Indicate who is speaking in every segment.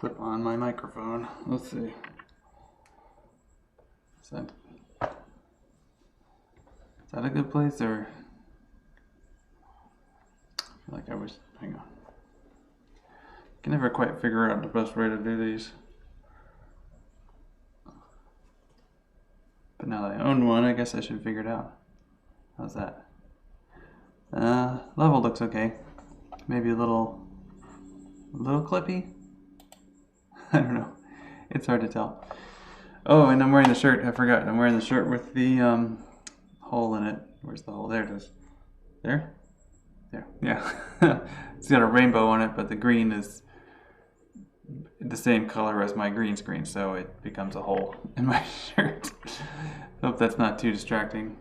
Speaker 1: clip on my microphone. Let's see. Is that a good place, or I feel like I was, hang on. I can never quite figure out the best way to do these. But now that I own one, I guess I should figure it out. How's that? Level looks okay. Maybe a little clippy? I don't know. It's hard to tell. Oh, and I'm wearing the shirt. I forgot. I'm wearing the shirt with the hole in it. Where's the hole? There it is. There? There. Yeah. It's got a rainbow on it, but the green is the same color as my green screen, so it becomes a hole in my shirt. Hope that's not too distracting.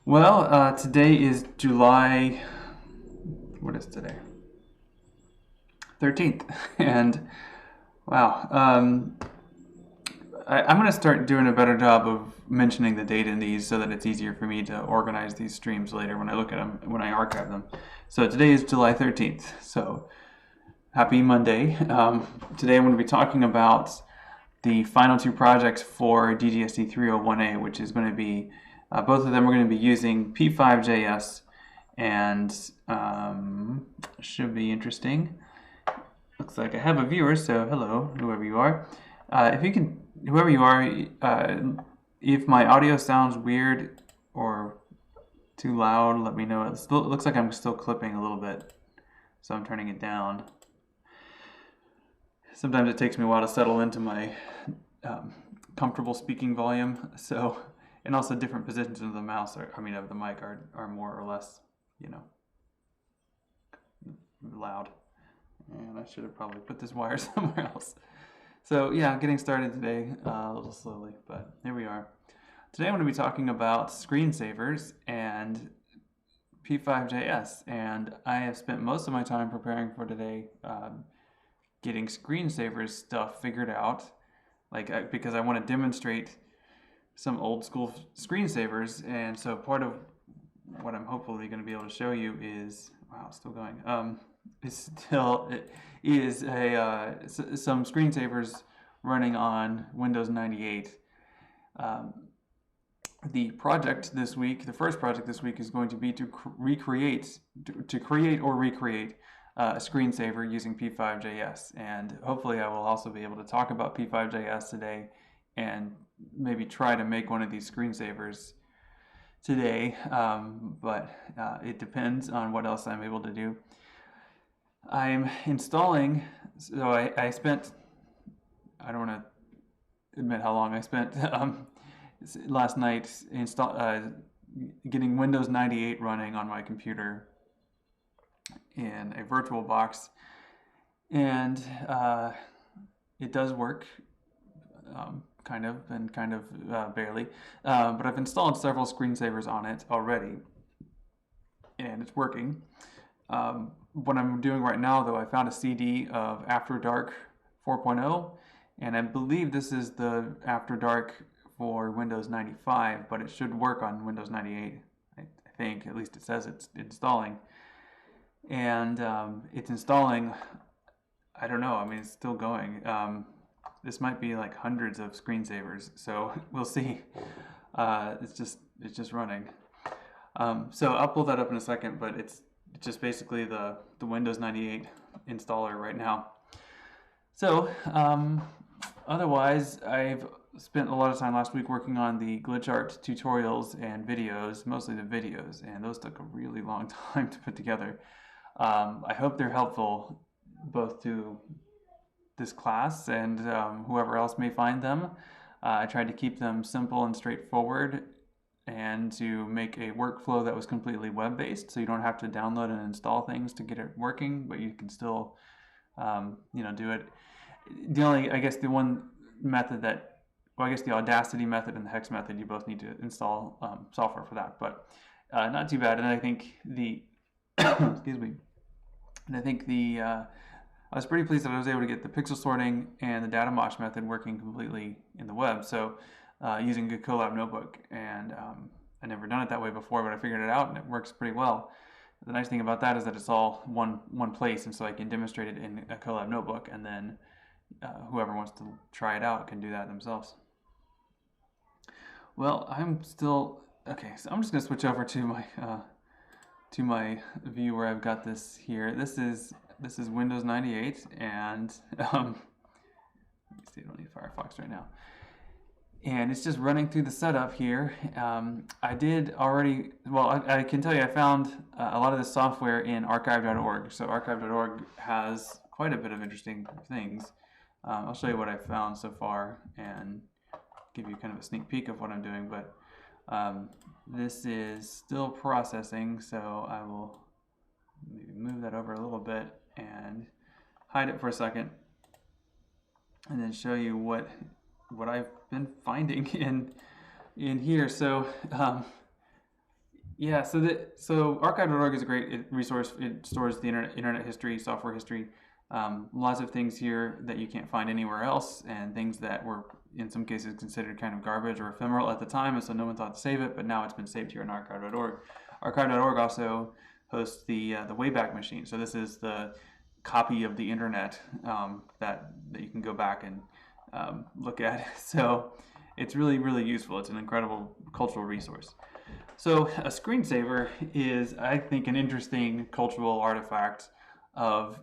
Speaker 1: Well, today is July, what is today? 13th, and wow, I'm going to start doing a better job of mentioning the date in these so that it's easier for me to organize these streams later when I look at them, when I archive them. So today is July 13th, so happy Monday. Today I'm going to be talking about the final two projects for DGST 301A, which is going to be, both of them are going to be using P5.js, and should be interesting. Looks like I have a viewer, so hello, whoever you are. Whoever you are, if my audio sounds weird or too loud, let me know. It looks like I'm still clipping a little bit, so I'm turning it down. Sometimes it takes me a while to settle into my comfortable speaking volume, so, and also different positions of the mouse, of the mic are more or less, loud. And I should have probably put this wire somewhere else. So yeah, getting started today a little slowly, but here we are. Today I'm going to be talking about screensavers and P5.js, and I have spent most of my time preparing for today getting screensavers stuff figured out, because I want to demonstrate some old school screensavers, and so part of what I'm hopefully going to be able to show you is, wow, it's still going. Some screensavers running on Windows 98. The project this week, the first project this week, is going to be to create or recreate a screensaver using P5.js, and hopefully I will also be able to talk about P5.js today and maybe try to make one of these screensavers today, but it depends on what else I'm able to do. I'm installing, so I spent, I don't want to admit how long I spent last night getting Windows 98 running on my computer in a virtual box, and it does work, kind of barely, but I've installed several screensavers on it already, and it's working. What I'm doing right now, though, I found a CD of After Dark 4.0, and I believe this is the After Dark for Windows 95, but it should work on Windows 98, I think. At least it says it's installing. And it's installing, I don't know, it's still going. This might be like hundreds of screensavers, so we'll see. It's just running. So I'll pull that up in a second, but it's just basically the Windows 98 installer right now. So otherwise, I've spent a lot of time last week working on the glitch art tutorials and videos, mostly the videos, and those took a really long time to put together. I hope they're helpful both to this class and whoever else may find them. I tried to keep them simple and straightforward, and to make a workflow that was completely web-based, so you don't have to download and install things to get it working, but you can still, do it. The one method the Audacity method and the Hex method, you both need to install software for that, but not too bad. And I think excuse me. And I think I was pretty pleased that I was able to get the pixel sorting and the data mosh method working completely in the web. So using a Colab notebook, and I'd never done it that way before, but I figured it out and it works pretty well. The nice thing about that is that it's all one place, and so I can demonstrate it in a Colab notebook and then whoever wants to try it out can do that themselves. Well, I'm still okay. So I'm just gonna switch over to my view where I've got this here. This is Windows 98, and let me see. I don't need Firefox right now. And it's just running through the setup here. I did already, well, I can tell you I found a lot of this software in archive.org. So archive.org has quite a bit of interesting things. I'll show you what I've found so far and give you kind of a sneak peek of what I'm doing. But this is still processing, so I will maybe move that over a little bit and hide it for a second, and then show you what I've been finding in here. So yeah, so archive.org is a great resource. It stores the internet history, software history, lots of things here that you can't find anywhere else, and things that were in some cases considered kind of garbage or ephemeral at the time, and so no one thought to save it, but now it's been saved here in archive.org. Archive.org also hosts the Wayback Machine. So this is the copy of the internet that you can go back and look at. So it's really, really useful. It's an incredible cultural resource. So a screensaver is, I think, an interesting cultural artifact of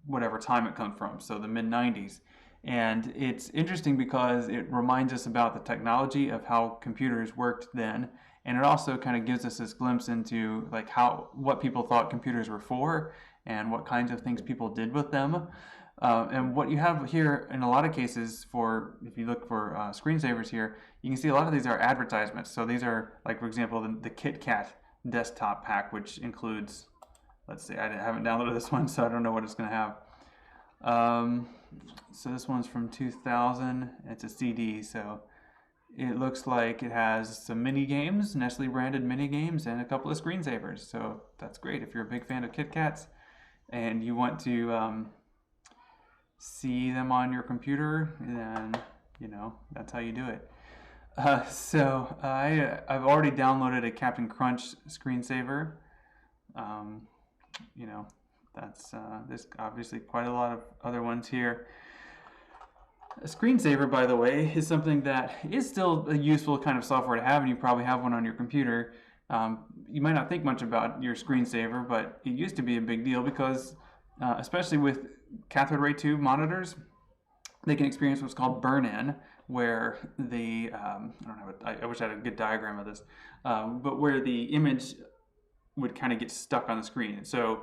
Speaker 1: whatever time it comes from, so the mid-90s. And it's interesting because it reminds us about the technology of how computers worked then, and it also kind of gives us this glimpse into like what people thought computers were for and what kinds of things people did with them. And what you have here in a lot of cases, if you look for screensavers here, you can see a lot of these are advertisements. So these are, like, for example, the KitKat desktop pack, which includes, let's see, I haven't downloaded this one, so I don't know what it's going to have. So this one's from 2000. It's a CD, so it looks like it has some mini games, Nestle branded mini games, and a couple of screensavers. So that's great if you're a big fan of KitKats and you want to see them on your computer, then that's how you do it. So I've already downloaded a Captain Crunch screensaver. There's obviously quite a lot of other ones here. A screensaver, by the way, is something that is still a useful kind of software to have, and you probably have one on your computer. You might not think much about your screensaver, but it used to be a big deal because, especially with cathode ray tube monitors, they can experience what's called burn-in, where I wish I had a good diagram of this, but where the image would kind of get stuck on the screen. So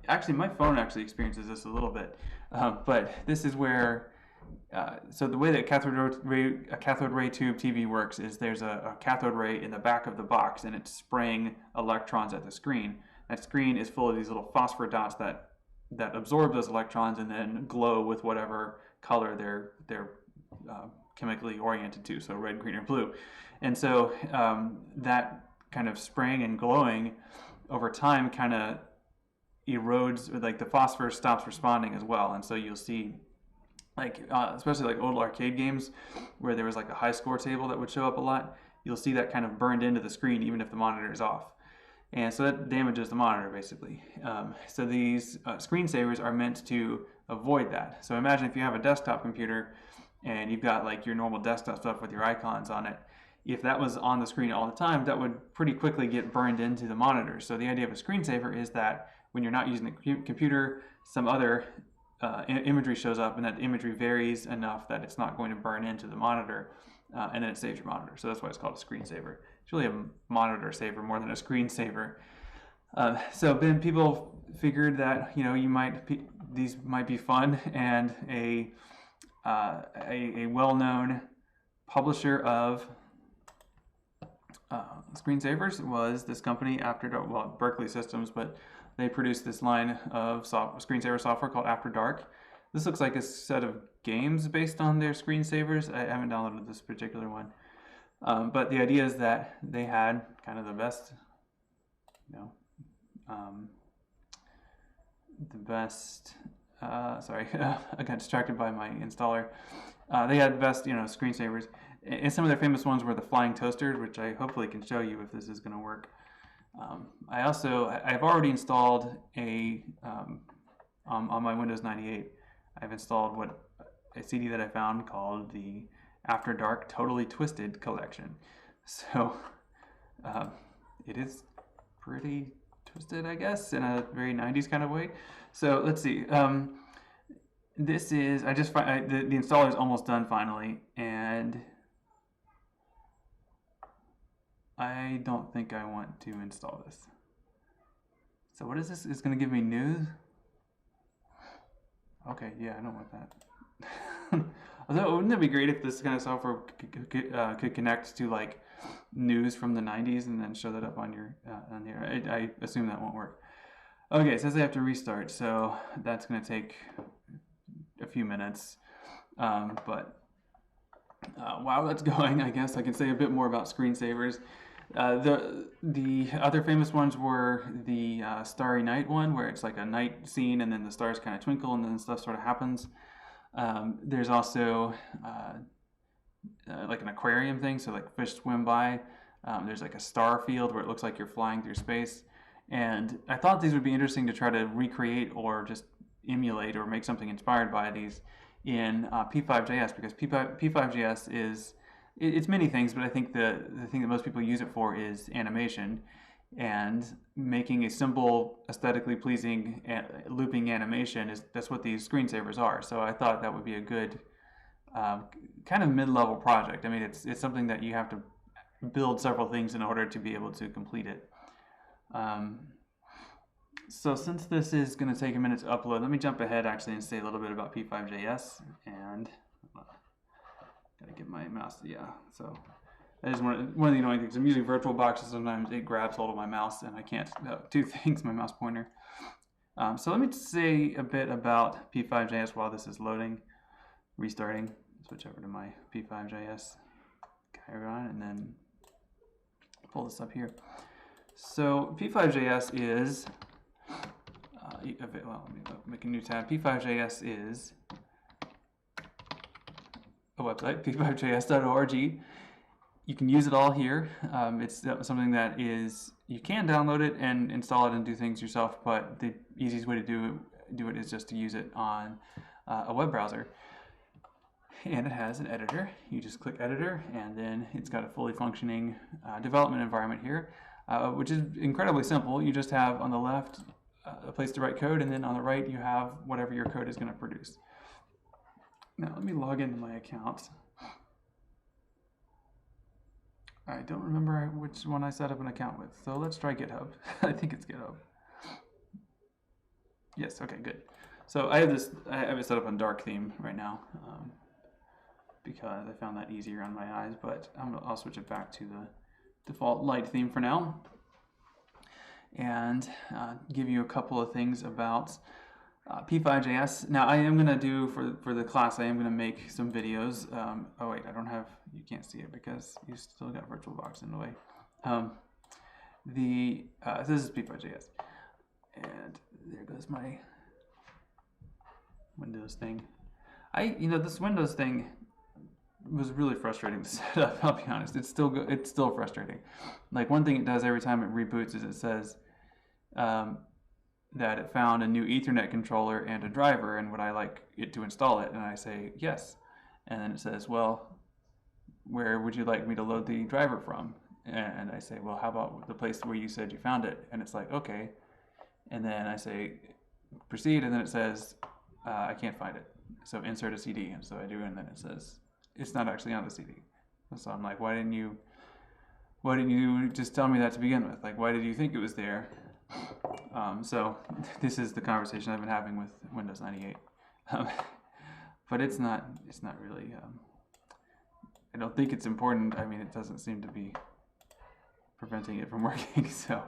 Speaker 1: actually, my phone actually experiences this a little bit, but this is where. So the way that a cathode ray tube TV works is there's a cathode ray in the back of the box, and it's spraying electrons at the screen. That screen is full of these little phosphor dots that absorb those electrons and then glow with whatever color they're chemically oriented to, so red, green, or blue. And so that kind of spraying and glowing over time kind of erodes, like the phosphor stops responding as well, and so you'll see, especially like old arcade games where there was like a high score table that would show up a lot, you'll see that kind of burned into the screen even if the monitor is off. And so that damages the monitor, basically. So these screensavers are meant to avoid that. So imagine if you have a desktop computer and you've got like your normal desktop stuff with your icons on it. If that was on the screen all the time, that would pretty quickly get burned into the monitor. So the idea of a screensaver is that when you're not using the computer, some other imagery shows up, and that imagery varies enough that it's not going to burn into the monitor, and then it saves your monitor. So that's why it's called a screensaver. It's really a monitor saver more than a screensaver. So then people figured that these might be fun, and a well-known publisher of screensavers was this company Berkeley Systems, but they produced this line of screensaver software called After Dark. This looks like a set of games based on their screensavers. I haven't downloaded this particular one. But the idea is that they had kind of the best, sorry, I got distracted by my installer. They had the best, screensavers. And some of their famous ones were the flying toasters, which I hopefully can show you if this is going to work. I've already installed on my Windows 98, I've installed what a CD that I found called the After Dark Totally Twisted Collection. So it is pretty twisted, I guess, in a very 90s kind of way. So let's see. This is, I just find the installer is almost done finally, and I don't think I want to install this. So what is this? It's going to give me news? Okay, yeah, I don't want that. Although, wouldn't it be great if this kind of software could connect to like news from the 90s and then show that up on your on here? I assume that won't work. Okay, it says I have to restart, so that's going to take a few minutes. But while that's going, I guess I can say a bit more about screensavers. The other famous ones were the Starry Night one, where it's like a night scene and then the stars kind of twinkle and then stuff sort of happens. There's also like an aquarium thing, so like fish swim by. There's like a star field where it looks like you're flying through space. And I thought these would be interesting to try to recreate or just emulate or make something inspired by these in P5.js, because P5.js is, it's many things, but I think the thing that most people use it for is animation, and making a simple, aesthetically pleasing looping animation that's what these screensavers are. So I thought that would be a good kind of mid-level project. I mean, it's something that you have to build several things in order to be able to complete it. So since this is going to take a minute to upload, let me jump ahead actually and say a little bit about P5.js, and gotta get my mouse. Yeah, so that is one of the annoying things. I'm using VirtualBox, so sometimes it grabs hold of my mouse and I can't do things, my mouse pointer. So let me say a bit about P5.js while this is loading, restarting. Switch over to my P5.js Chiron and then pull this up here. So P5.js is, well, let me make a new tab. P5.js is a website, p5js.org. You can use it all here. It's something that is, you can download it and install it and do things yourself, but the easiest way to do it is just to use it on a web browser. And it has an editor. You just click editor, and then it's got a fully functioning development environment here, which is incredibly simple. You just have on the left a place to write code, and then on the right you have whatever your code is going to produce. Now let me log into my account. I don't remember which one I set up an account with, so let's try GitHub. I think it's GitHub. Yes, okay, good. So I have it set up on dark theme right now, because I found that easier on my eyes, but I'll switch it back to the default light theme for now, and give you a couple of things about P5.js. Now I am going to do, for the class, I am going to make some videos. Oh wait, I don't have, you can't see it because you still got VirtualBox in the way. So this is P5.js, and there goes my Windows thing. This Windows thing was really frustrating to set up. I'll be honest, it's still frustrating. Like, one thing it does every time it reboots is it says that it found a new Ethernet controller and a driver, and would I like it to install it? And I say yes, and then it says, well, where would you like me to load the driver from? And I say, well, how about the place where you said you found it? And it's like, okay. And then I say proceed, and then it says I can't find it, so insert a CD. And so I do, and then it says it's not actually on the CD. So I'm like, why didn't you just tell me that to begin with? Like, why did you think it was there? So this is the conversation I've been having with Windows 98. But it's not really, I don't think it's important. I mean, it doesn't seem to be preventing it from working, so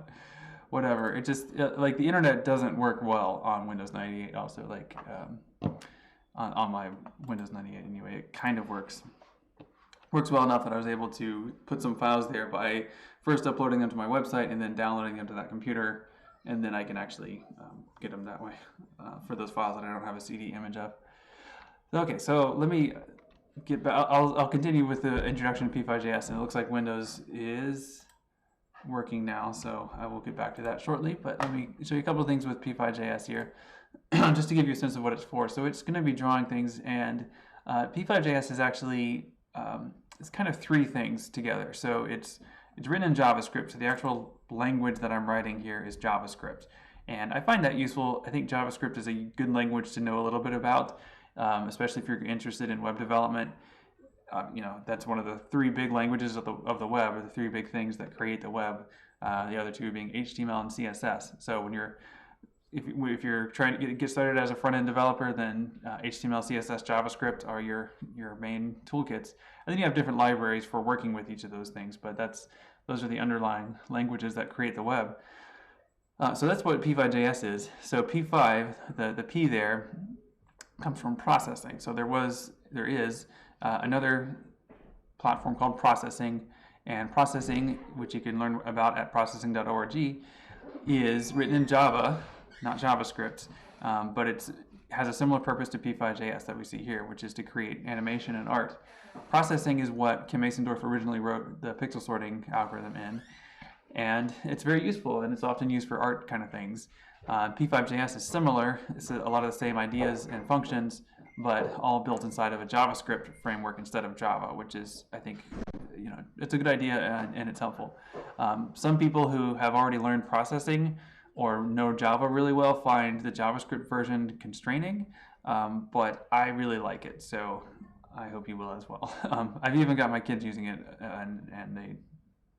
Speaker 1: whatever. It just, like, the internet doesn't work well on Windows 98 also, like, on my Windows 98 anyway. It kind of works well enough that I was able to put some files there by first uploading them to my website and then downloading them to that computer, and then I can actually get them that way for those files that I don't have a CD image of. Okay, so let me get back. I'll continue with the introduction to P5.js, and it looks like Windows is working now, so I will get back to that shortly. But let me show you a couple of things with P5.js here, just to give you a sense of what it's for. So it's going to be drawing things, and P5.js is actually it's kind of three things together. So it's written in JavaScript. So the actual language that I'm writing here is JavaScript, and I find that useful. I think JavaScript is a good language to know a little bit about, especially if you're interested in web development. That's one of the three big languages of the web, or the three big things that create the web. The other two being HTML and CSS. So when if you're trying to get started as a front-end developer, then HTML, CSS, JavaScript are your main toolkits. And then you have different libraries for working with each of those things, but those are the underlying languages that create the web. So that's what P5.js is. So P5, the P there, comes from processing. So there is another platform called processing, and processing, which you can learn about at processing.org, is written in Java, not JavaScript, but it has a similar purpose to P5.js that we see here, which is to create animation and art. Processing is what Kim Masendorf originally wrote the pixel sorting algorithm in, and it's very useful, and it's often used for art kind of things. P5.js is similar. It's a lot of the same ideas and functions, but all built inside of a JavaScript framework instead of Java, which is, I think, it's a good idea and it's helpful. Some people who have already learned processing or know Java really well find the JavaScript version constraining, but I really like it, so I hope you will as well. I've even got my kids using it, and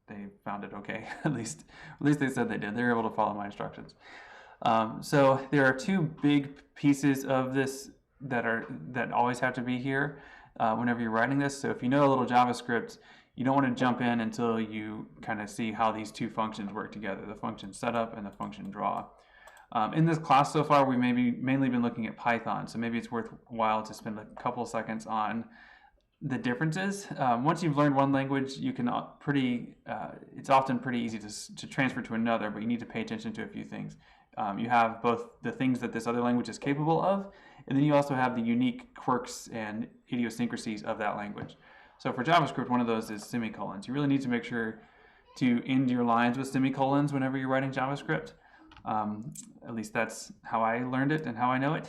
Speaker 1: they found it okay. At least they said they did. They were able to follow my instructions. So there are two big pieces of this that always have to be here whenever you're writing this. So if you know a little JavaScript, you don't want to jump in until you kind of see how these two functions work together, the function setup and the function draw. In this class so far, we mainly been looking at Python, so maybe it's worthwhile to spend a couple seconds on the differences. Once you've learned one language, you can it's often pretty easy to transfer to another, but you need to pay attention to a few things. You have both the things that this other language is capable of, and then you also have the unique quirks and idiosyncrasies of that language. So for JavaScript, one of those is semicolons. You really need to make sure to end your lines with semicolons whenever you're writing JavaScript. At least that's how I learned it and how I know it.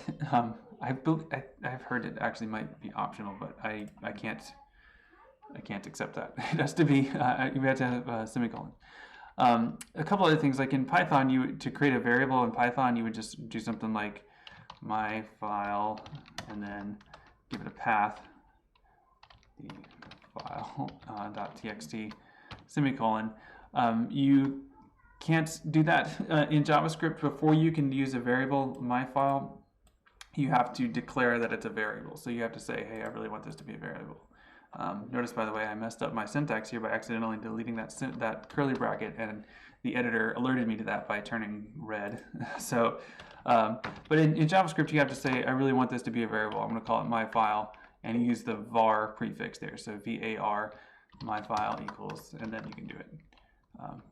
Speaker 1: I've heard it actually might be optional, but I can't accept that. It has to be, you have to have a semicolon. A couple other things, like in Python, to create a variable in Python, you would just do something like my file and then give it a path, the file .txt semicolon. You can't do that in JavaScript. Before you can use a variable my file, you have to declare that it's a variable. So you have to say, hey, I really want this to be a variable. Notice, by the way, I messed up my syntax here by accidentally deleting that curly bracket, and the editor alerted me to that by turning red. So, but in JavaScript, you have to say, I really want this to be a variable. I'm going to call it my file, and you use the var prefix there. So var, my file equals, and then you can do it.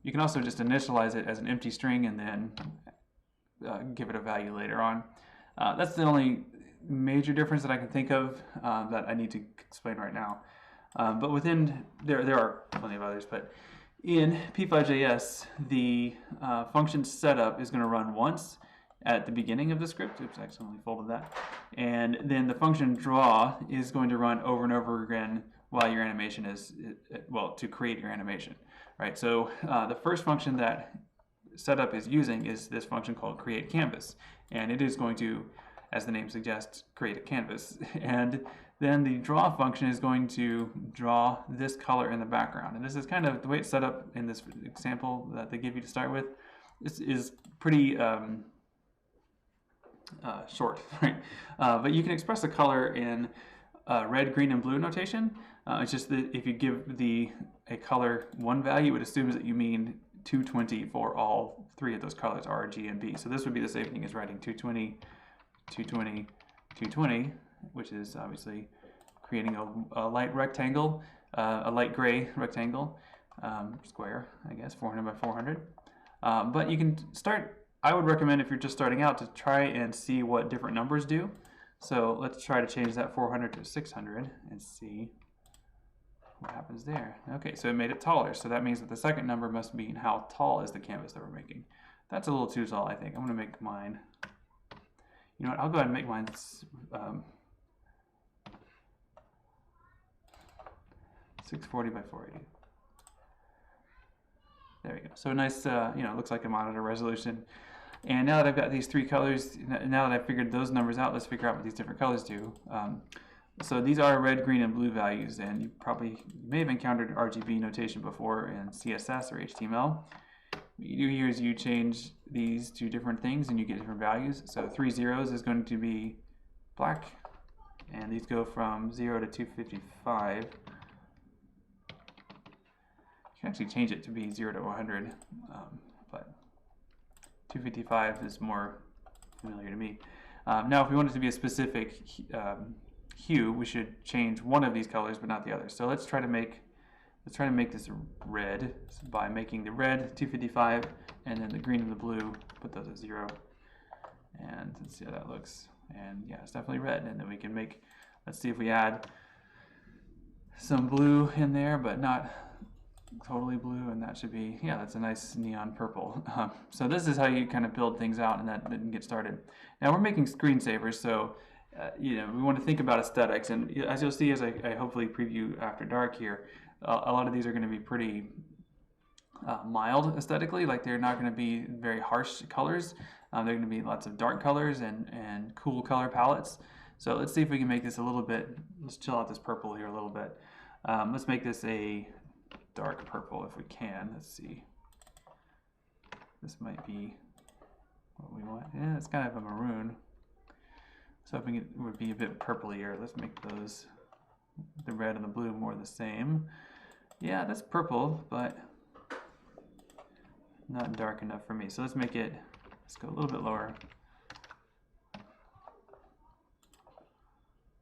Speaker 1: You can also just initialize it as an empty string and then give it a value later on. That's the only major difference that I can think of that I need to explain right now. But within, there are plenty of others, but in P5.js, the function setup is going to run once at the beginning of the script. Oops, I accidentally folded that. And then the function draw is going to run over and over again while your animation to create your animation, right? So the first function that setup is using is this function called create canvas, and it is going to, as the name suggests, create a canvas. And then the draw function is going to draw this color in the background. And this is kind of the way it's set up in this example that they give you to start with. This is pretty short, right? But you can express the color in red, green, and blue notation. It's just that if you give a color one value, it assumes that you mean 220 for all three of those colors, R, G, and B. So this would be the same thing as writing 220, 220, 220, which is obviously creating a light rectangle, a light gray rectangle, square, I guess, 400 by 400. But you can start, I would recommend if you're just starting out to try and see what different numbers do. So let's try to change that 400 to 600 and see what happens there. Okay, so it made it taller. So that means that the second number must mean how tall is the canvas that we're making. That's a little too tall, I think. I'm going to make mine, you know what, I'll go ahead and make mine 640 by 480. There we go. So nice, it looks like a monitor resolution. And now that I've got these three colors, now that I've figured those numbers out, let's figure out what these different colors do. So these are red, green, and blue values, and you may have encountered RGB notation before in CSS or HTML. What you do here is you change these to different things and you get different values. So 3 zeros is going to be black, and these go from 0 to 255. You can actually change it to be 0 to 100, but 255 is more familiar to me. Now, if we want it to be a specific hue, we should change one of these colors, but not the other. So let's try to make this red by making the red 255, and then the green and the blue, put those at 0, and let's see how that looks. And yeah, it's definitely red. And then we can let's see if we add some blue in there, but not totally blue, and that should be, yeah, that's a nice neon purple. So this is how you kind of build things out and that didn't get started. Now we're making screensavers, so we want to think about aesthetics, and as you'll see as I hopefully preview After Dark here, a lot of these are going to be pretty mild aesthetically, like they're not going to be very harsh colors. They're going to be lots of dark colors and cool color palettes. So let's see if we can make this a little bit, let's chill out this purple here a little bit. Let's make this a dark purple if we can. Let's see. This might be what we want. Yeah, it's kind of a maroon. So hoping it would be a bit purplier. Let's make those, the red and the blue, more the same. Yeah, that's purple, but not dark enough for me. So let's make it, let's go a little bit lower.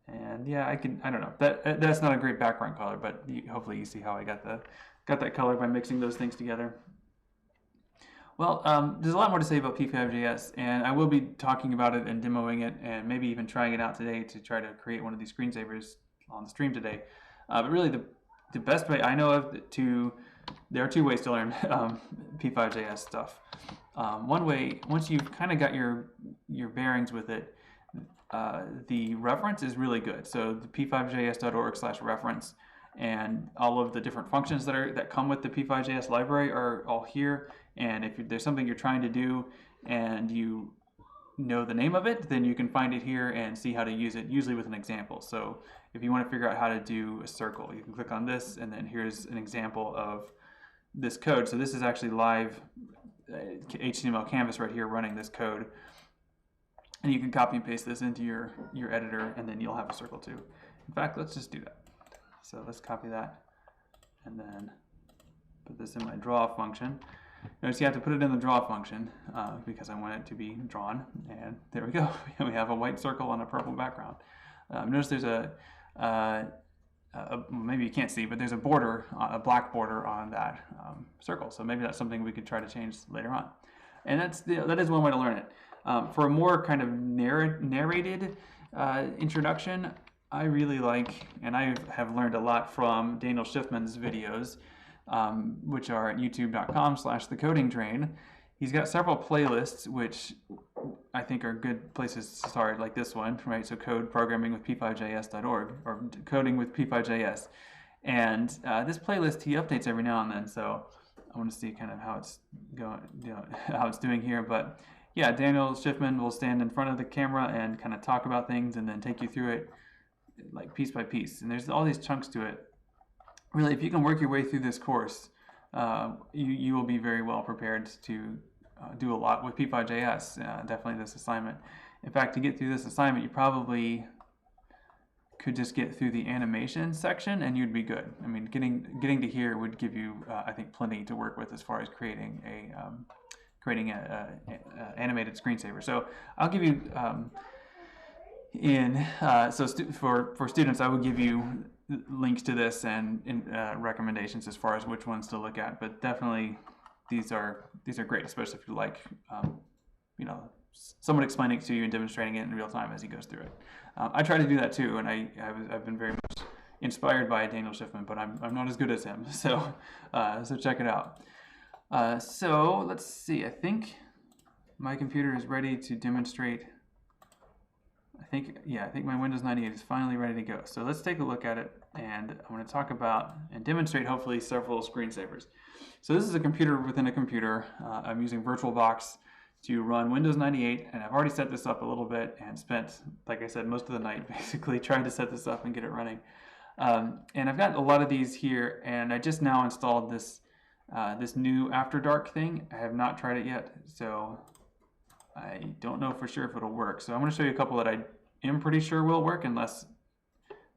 Speaker 1: And yeah, I don't know. That's not a great background color, but hopefully you see how I got that color by mixing those things together. Well, there's a lot more to say about P5.js, and I will be talking about it and demoing it, and maybe even trying it out today to try to create one of these screensavers on the stream today. But really, the best way I know of there are two ways to learn P5.js stuff. One way, once you've kind of got your bearings with it, the reference is really good. So the p5js.org/reference, and all of the different functions that come with the P5.js library are all here. And if there's something you're trying to do and you know the name of it, then you can find it here and see how to use it, usually with an example. So if you want to figure out how to do a circle, you can click on this, and then here's an example of this code. So this is actually live HTML canvas right here running this code. And you can copy and paste this into your editor, and then you'll have a circle too. In fact, let's just do that. So let's copy that and then put this in my draw function. Notice you have to put it in the draw function because I want it to be drawn. And there we go. We have a white circle on a purple background. Notice there's maybe you can't see, but there's a border, a black border on that circle. So maybe that's something we could try to change later on. And that is one way to learn it. For a more kind of narrated introduction, I really like, and I have learned a lot from Daniel Schiffman's videos, which are at youtube.com/thecodingtrain. He's got several playlists, which I think are good places to start, like this one, right? So code programming with p5js.org, or coding with p5js. And this playlist he updates every now and then, so I want to see kind of how it's going, how it's doing here. But yeah, Daniel Schiffman will stand in front of the camera and kind of talk about things and then take you through it like piece by piece. And there's all these chunks to it. Really, if you can work your way through this course, you will be very well prepared to do a lot with P5.js, definitely this assignment. In fact, to get through this assignment, you probably could just get through the animation section and you'd be good. I mean, getting to here would give you, I think, plenty to work with as far as creating a animated screensaver. So I'll give you for students, I would give you links to this and recommendations as far as which ones to look at. But definitely, these are great, especially if you like someone explaining it to you and demonstrating it in real time as he goes through it. I try to do that too, and I've been very much inspired by Daniel Schiffman, but I'm not as good as him. So check it out. So let's see. I think my computer is ready to demonstrate. I I think my Windows 98 is finally ready to go. So let's take a look at it, and I'm going to talk about and demonstrate hopefully several screensavers. So this is a computer within a computer. I'm using VirtualBox to run Windows 98, and I've already set this up a little bit and spent, like I said, most of the night basically trying to set this up and get it running. And I've got a lot of these here, and I just now installed this this new After Dark thing. I have not tried it yet, so I don't know for sure if it'll work. So I'm going to show you a couple that I am pretty sure will work, unless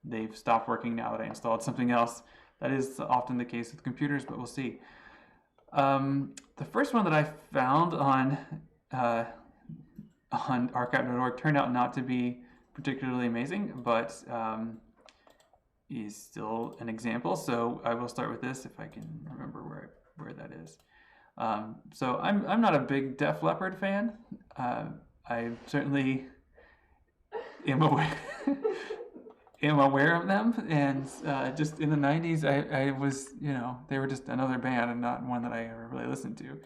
Speaker 1: they've stopped working now that I installed something else. That is often the case with computers, but we'll see. The first one that I found on archive.org turned out not to be particularly amazing, but is still an example. So I will start with this if I can remember where that is. So I'm not a big Def Leppard fan. I certainly am aware of them, and just in the 90s I was, they were just another band and not one that I ever really listened to.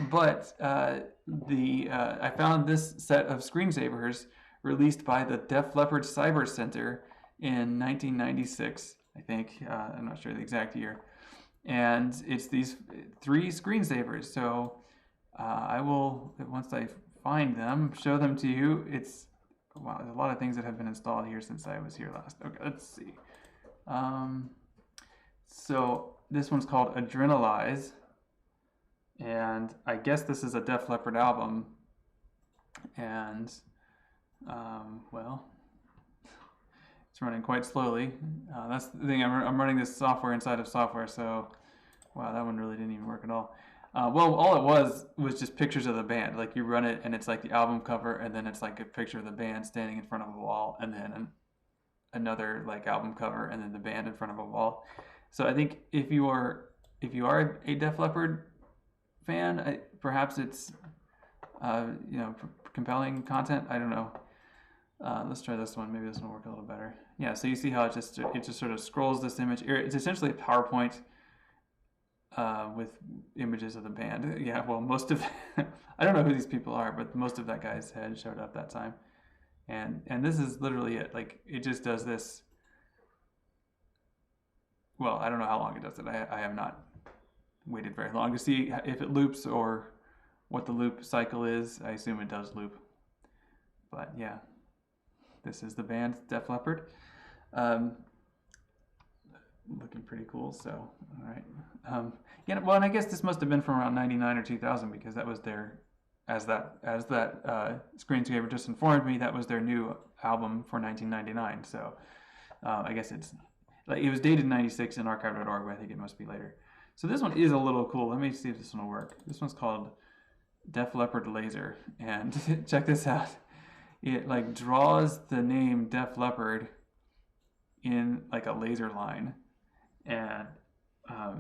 Speaker 1: But I found this set of screensavers released by the Def Leppard Cyber Center in 1996, I think. I'm not sure the exact year. And it's these 3 screensavers. So I will, once I find them, show them to you. Wow, there's a lot of things that have been installed here since I was here last. Okay, let's see. So this one's called Adrenalize, and I guess this is a Def Leppard album. And well, it's running quite slowly. That's the thing. I'm running this software inside of software, so wow, that one really didn't even work at all. Well, all it was just pictures of the band. Like, you run it, and it's like the album cover, and then it's like a picture of the band standing in front of a wall, and then another like album cover, and then the band in front of a wall. So I think if you are a Def Leppard fan, perhaps it's compelling content. I don't know. Let's try this one. Maybe this one will work a little better. Yeah. So you see how it just sort of scrolls this image. It's essentially a PowerPoint. With images of the band. Yeah, well, most of I don't know who these people are, but most of that guy's head showed up that time. And this is literally it. Like, it just does this. Well, I don't know how long it does it. I have not waited very long to see if it loops or what the loop cycle is. I assume it does loop. But yeah, this is the band Def Leppard. Looking pretty cool. So, all right. Yeah, well, and I guess this must have been from around 99 or 2000, because that was their, as that screensaver just informed me, that was their new album for 1999. So I guess it was dated 96 in archive.org, but I think it must be later. So this one is a little cool. Let me see if this one will work. This one's called Def Leppard Laser, and check this out. It like draws the name Def Leppard in like a laser line, and I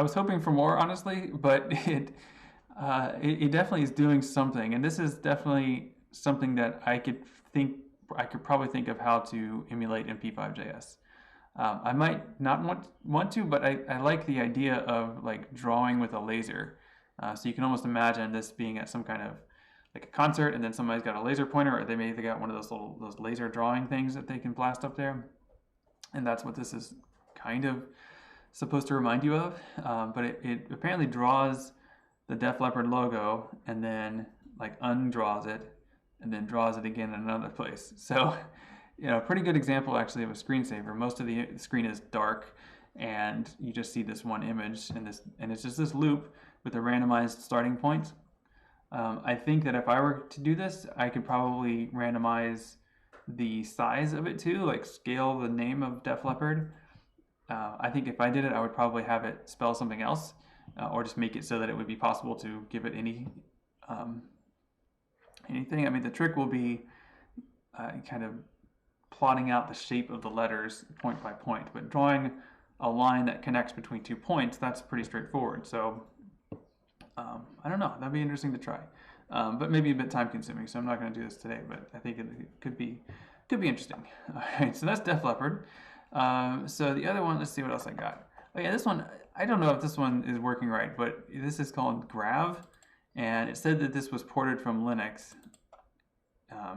Speaker 1: was hoping for more, honestly, but it definitely is doing something, and this is definitely something that I could probably think of how to emulate in P5.js. I might not want to, but I like the idea of like drawing with a laser. So you can almost imagine this being at some kind of like a concert, and then somebody's got a laser pointer, or they got one of those laser drawing things that they can blast up there, and that's what this is kind of supposed to remind you of. But it apparently draws the Def Leppard logo, and then like undraws it, and then draws it again in another place. So, pretty good example actually of a screensaver. Most of the screen is dark, and you just see this one image, and it's just this loop with a randomized starting point. I think that if I were to do this, I could probably randomize the size of it too, like scale the name of Def Leppard. I think if I did it, I would probably have it spell something else, or just make it so that it would be possible to give it anything. I mean, the trick will be kind of plotting out the shape of the letters point by point, but drawing a line that connects between 2 points, that's pretty straightforward. So I don't know, that'd be interesting to try, but maybe a bit time consuming, so I'm not going to do this today, but I think it could be interesting. All right, so that's Def Leppard. So the other one, let's see what else I got. Oh yeah, this one, I don't know if this one is working right, but this is called Grav, and it said that this was ported from Linux. I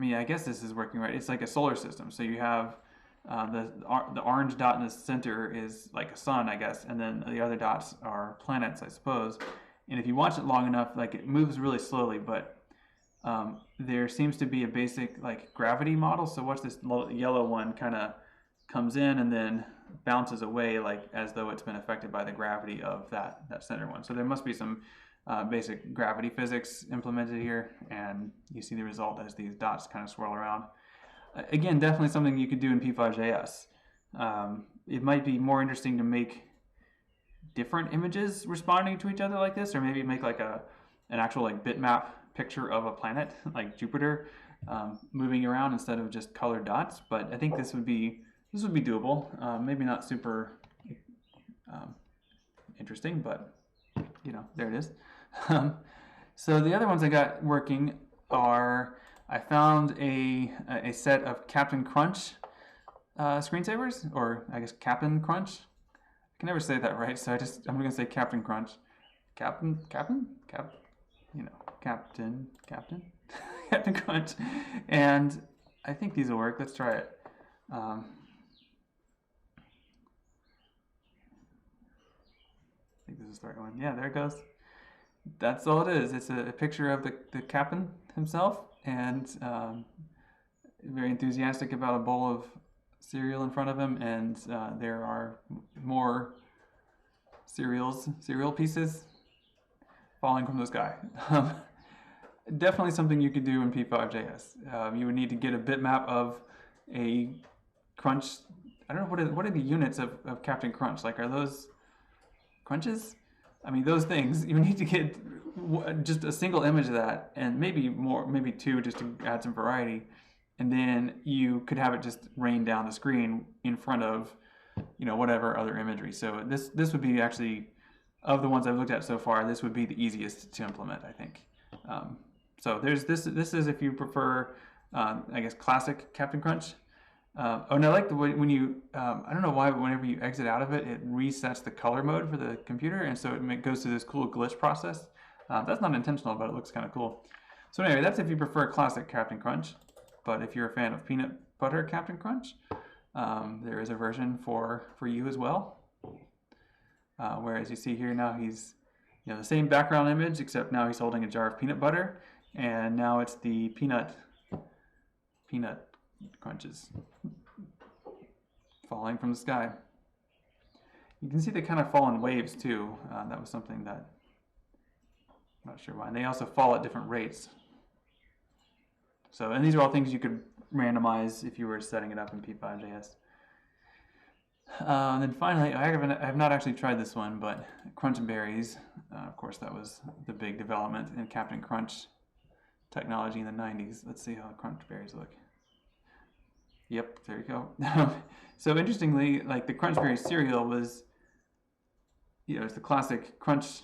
Speaker 1: mean, I guess this is working right. It's like a solar system. So you have the orange dot in the center is like a sun, I guess, and then the other dots are planets, I suppose. And if you watch it long enough, like it moves really slowly, but there seems to be a basic like gravity model. So watch this yellow one kind of comes in and then bounces away, like as though it's been affected by the gravity of that center one. So there must be some basic gravity physics implemented here, and you see the result as these dots kind of swirl around. Again, definitely something you could do in P5.js. It might be more interesting to make different images responding to each other like this, or maybe make like an actual like bitmap picture of a planet like Jupiter moving around instead of just colored dots. But I think this would be doable. Maybe not super interesting, but you know, there it is. So the other ones I got working are, I found a set of Captain Crunch screensavers, or I guess Captain Crunch. I can never say that right, so I'm going to say Captain Crunch. Captain, you know, Captain Captain Crunch. And I think these will work. Let's try it. I think this is the right one. Yeah, there it goes. That's all it is. It's a picture of the captain himself, and very enthusiastic about a bowl of cereal in front of him, and there are more cereal pieces falling from the sky. Definitely something you could do in P5.js. You would need to get a bitmap of a crunch. I don't know, what are the units of Captain Crunch? Like, are those crunches? I mean, those things, you need to get just a single image of that, and maybe more, maybe two, just to add some variety. And then you could have it just rain down the screen in front of, you know, whatever other imagery. So this would be actually, of the ones I've looked at so far, this would be the easiest to implement, I think. So there's this is if you prefer, I guess, classic Captain Crunch. And I like the way when you, I don't know why, but whenever you exit out of it, it resets the color mode for the computer, and so it goes through this cool glitch process. That's not intentional, but it looks kind of cool. So anyway, that's if you prefer classic Captain Crunch. But if you're a fan of peanut butter Captain Crunch, there is a version for you as well. Whereas you see here now, he's, you know, the same background image, except now he's holding a jar of peanut butter, and now it's the peanut crunches falling from the sky. You can see they kind of fall in waves too. That was something that I'm not sure why. And they also fall at different rates. So, and these are all things you could randomize if you were setting it up in P5.js. And then finally, I have not actually tried this one, but Crunch Berries. Of course, that was the big development in Captain Crunch technology in the 90s. Let's see how Crunch Berries look. Yep, there you go. So interestingly, like the Crunch Berries cereal was, you know, it's the classic Crunch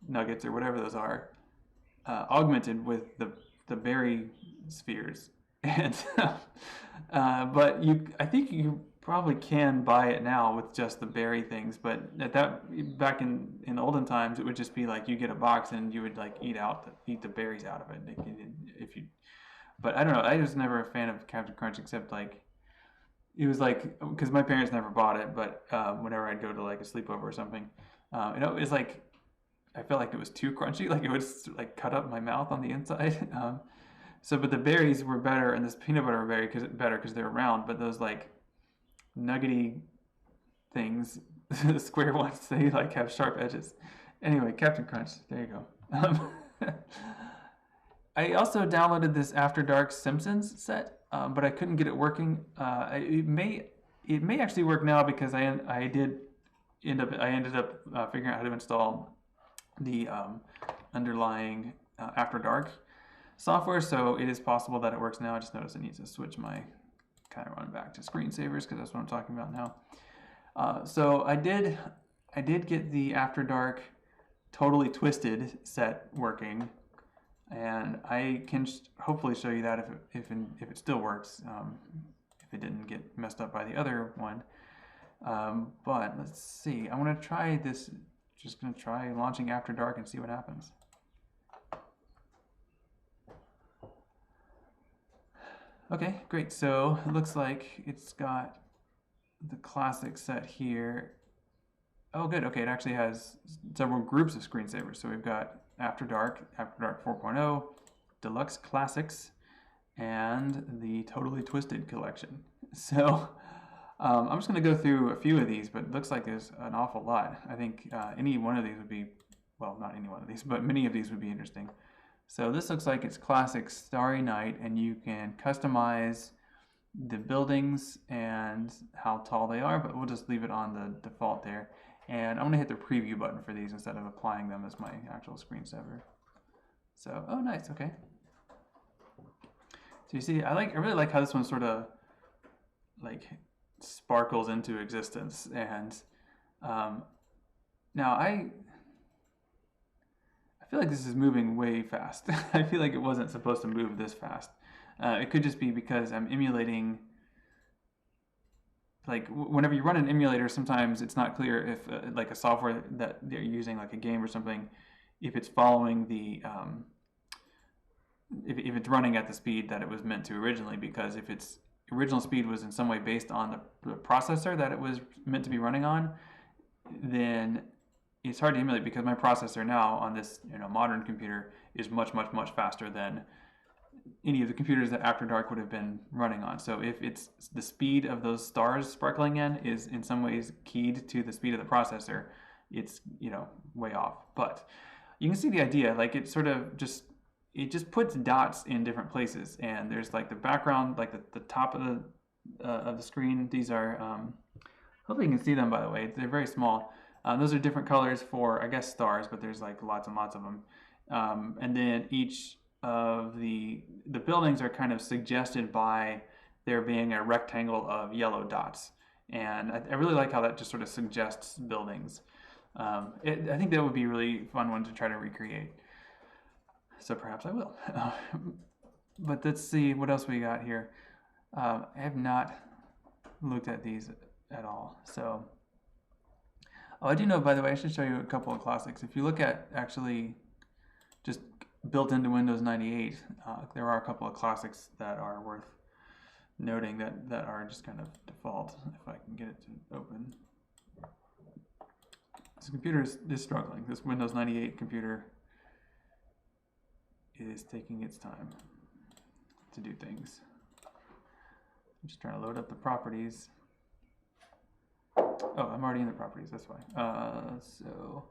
Speaker 1: Nuggets or whatever those are, augmented with the berry spheres. And but I think you probably can buy it now with just the berry things. But at back in the olden times, it would just be like you get a box and you would like eat the berries out of it if you. But I don't know. I was never a fan of Captain Crunch, except like it was like, because my parents never bought it. But whenever I'd go to like a sleepover or something, you know, it was like I felt like it was too crunchy. Like it would like cut up my mouth on the inside. But the berries were better, and this peanut butter were better because they're round. But those like nuggety things, the square ones, they like have sharp edges. Anyway, Captain Crunch. There you go. I also downloaded this After Dark Simpsons set, but I couldn't get it working. It may actually work now because I ended up figuring out how to install the underlying After Dark software, so it is possible that it works now. I just noticed I need to switch my kind of run back to screensavers because that's what I'm talking about now. So I did get the After Dark Totally Twisted set working. And I can hopefully show you that if it still works, if it didn't get messed up by the other one. But let's see. I want to try this just going to try launching After Dark and see what happens. Okay, great. So it looks like it's got the classic set here. Oh, good. Okay, it actually has several groups of screensavers. So we've got After Dark 4.0, Deluxe Classics, and the Totally Twisted collection. So I'm just going to go through a few of these, but it looks like there's an awful lot. I think any one of these would be, well, not any one of these, but many of these would be interesting. So this looks like it's classic Starry Night, and you can customize the buildings and how tall they are, but we'll just leave it on the default there. And I'm going to hit the preview button for these instead of applying them as my actual screensaver. So, oh, nice, okay. So you see, I really like how this one sort of like sparkles into existence. And now I feel like this is moving way fast. I feel like it wasn't supposed to move this fast. It could just be because I'm emulating, like whenever you run an emulator, sometimes it's not clear if like a software that they're using, like a game or something, if it's following the, if it's running at the speed that it was meant to originally, because if its original speed was in some way based on the processor that it was meant to be running on, then it's hard to emulate, because my processor now on this modern computer is much faster than any of the computers that After Dark would have been running on. So if it's the speed of those stars sparkling in is in some ways keyed to the speed of the processor, it's way off. But you can see the idea, like it just puts dots in different places, and there's like the background, like the top of the screen. These are hopefully you can see them, by the way. They're very small. Those are different colors for, I guess, stars, but there's like lots and lots of them. And then each of the buildings are kind of suggested by there being a rectangle of yellow dots. And I really like how that just sort of suggests buildings. I think that would be a really fun one to try to recreate. So perhaps I will. But let's see what else we got here. I have not looked at these at all. So, I do know, by the way, I should show you a couple of classics. If you look at actually just built into Windows 98, there are a couple of classics that are worth noting that are just kind of default. If I can get it to open. This computer is struggling. This Windows 98 computer is taking its time to do things. I'm just trying to load up the properties. Oh, I'm already in the properties, that's why. So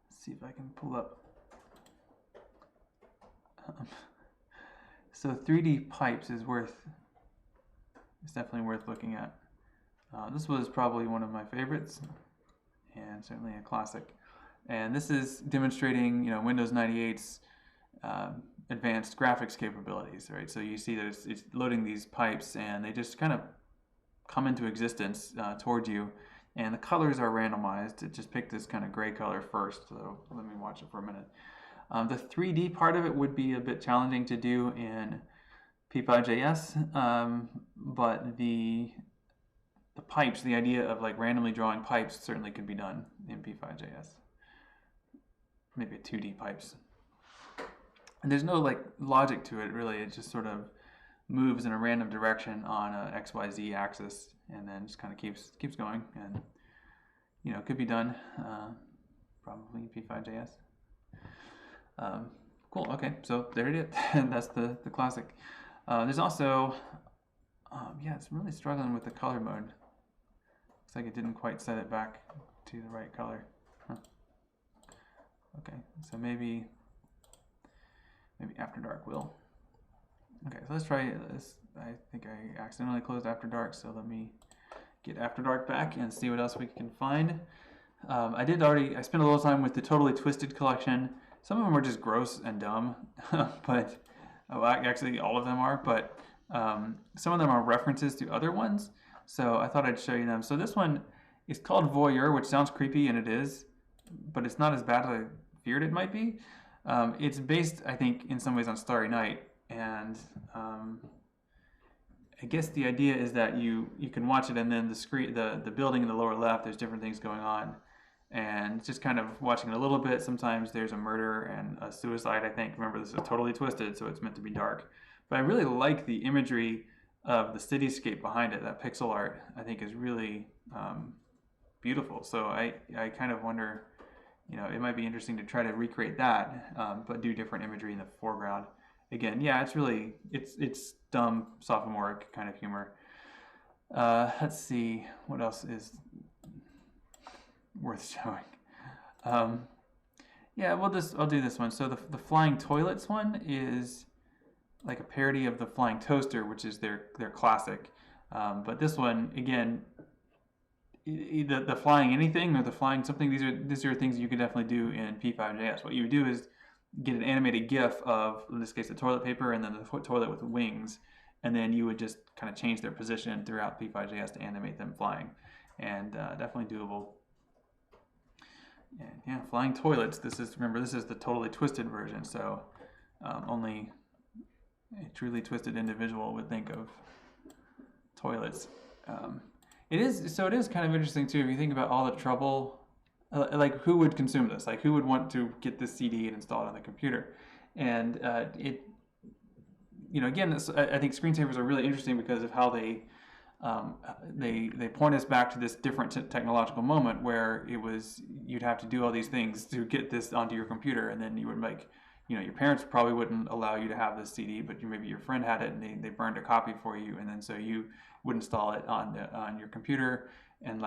Speaker 1: let's see if I can pull up. So 3D pipes is definitely worth looking at. This was probably one of my favorites, and certainly a classic. And this is demonstrating, Windows 98's advanced graphics capabilities, right? So you see that it's loading these pipes, and they just kind of come into existence toward you, and the colors are randomized. It just picked this kind of gray color first, so let me watch it for a minute. The 3D part of it would be a bit challenging to do in P5.js, but the pipes, the idea of like randomly drawing pipes certainly could be done in P5.js. Maybe 2D pipes. And there's no like logic to it really. It just sort of moves in a random direction on a XYZ axis, and then just kind of keeps going, and it could be done probably in P5.js. Cool. Okay, so there it is. That's the classic. There's also it's really struggling with the color mode. Looks like it didn't quite set it back to the right color. Huh. Okay, so maybe After Dark will. Okay, so let's try this. I think I accidentally closed After Dark, so let me get After Dark back and see what else we can find. I spent a little time with the Totally Twisted collection. Some of them are just gross and dumb, but actually all of them are, but some of them are references to other ones, so I thought I'd show you them. So this one is called Voyeur, which sounds creepy, and it is, but it's not as bad as I feared it might be. It's based, I think, in some ways on Starry Night, and I guess the idea is that you can watch it, and then the building in the lower left, there's different things going on, and just kind of watching it a little bit. Sometimes there's a murder and a suicide, I think. Remember, this is totally twisted, so it's meant to be dark. But I really like the imagery of the cityscape behind it. That pixel art, I think, is really beautiful. So I kind of wonder, it might be interesting to try to recreate that, but do different imagery in the foreground. Again, yeah, it's dumb sophomoric kind of humor. Let's see what else is worth showing. Yeah, I'll do this one. So the flying toilets one is like a parody of the flying toaster, which is their classic. But this one, again, the flying anything or the flying something, these are things you could definitely do in P5.js. What you would do is get an animated GIF of, in this case, the toilet paper and then the toilet with wings, and then you would just kind of change their position throughout P5.js to animate them flying, and definitely doable. And yeah, flying toilets. Remember, this is the totally twisted version, so only a truly twisted individual would think of toilets. It is kind of interesting too if you think about all the trouble. Like, who would consume this? Like, who would want to get this CD and install it on the computer? And again, I think screensavers are really interesting because of how they point us back to this different technological moment where you'd have to do all these things to get this onto your computer, and then you would your parents probably wouldn't allow you to have this CD, but maybe your friend had it and they burned a copy for you, and then so you would install it on your computer and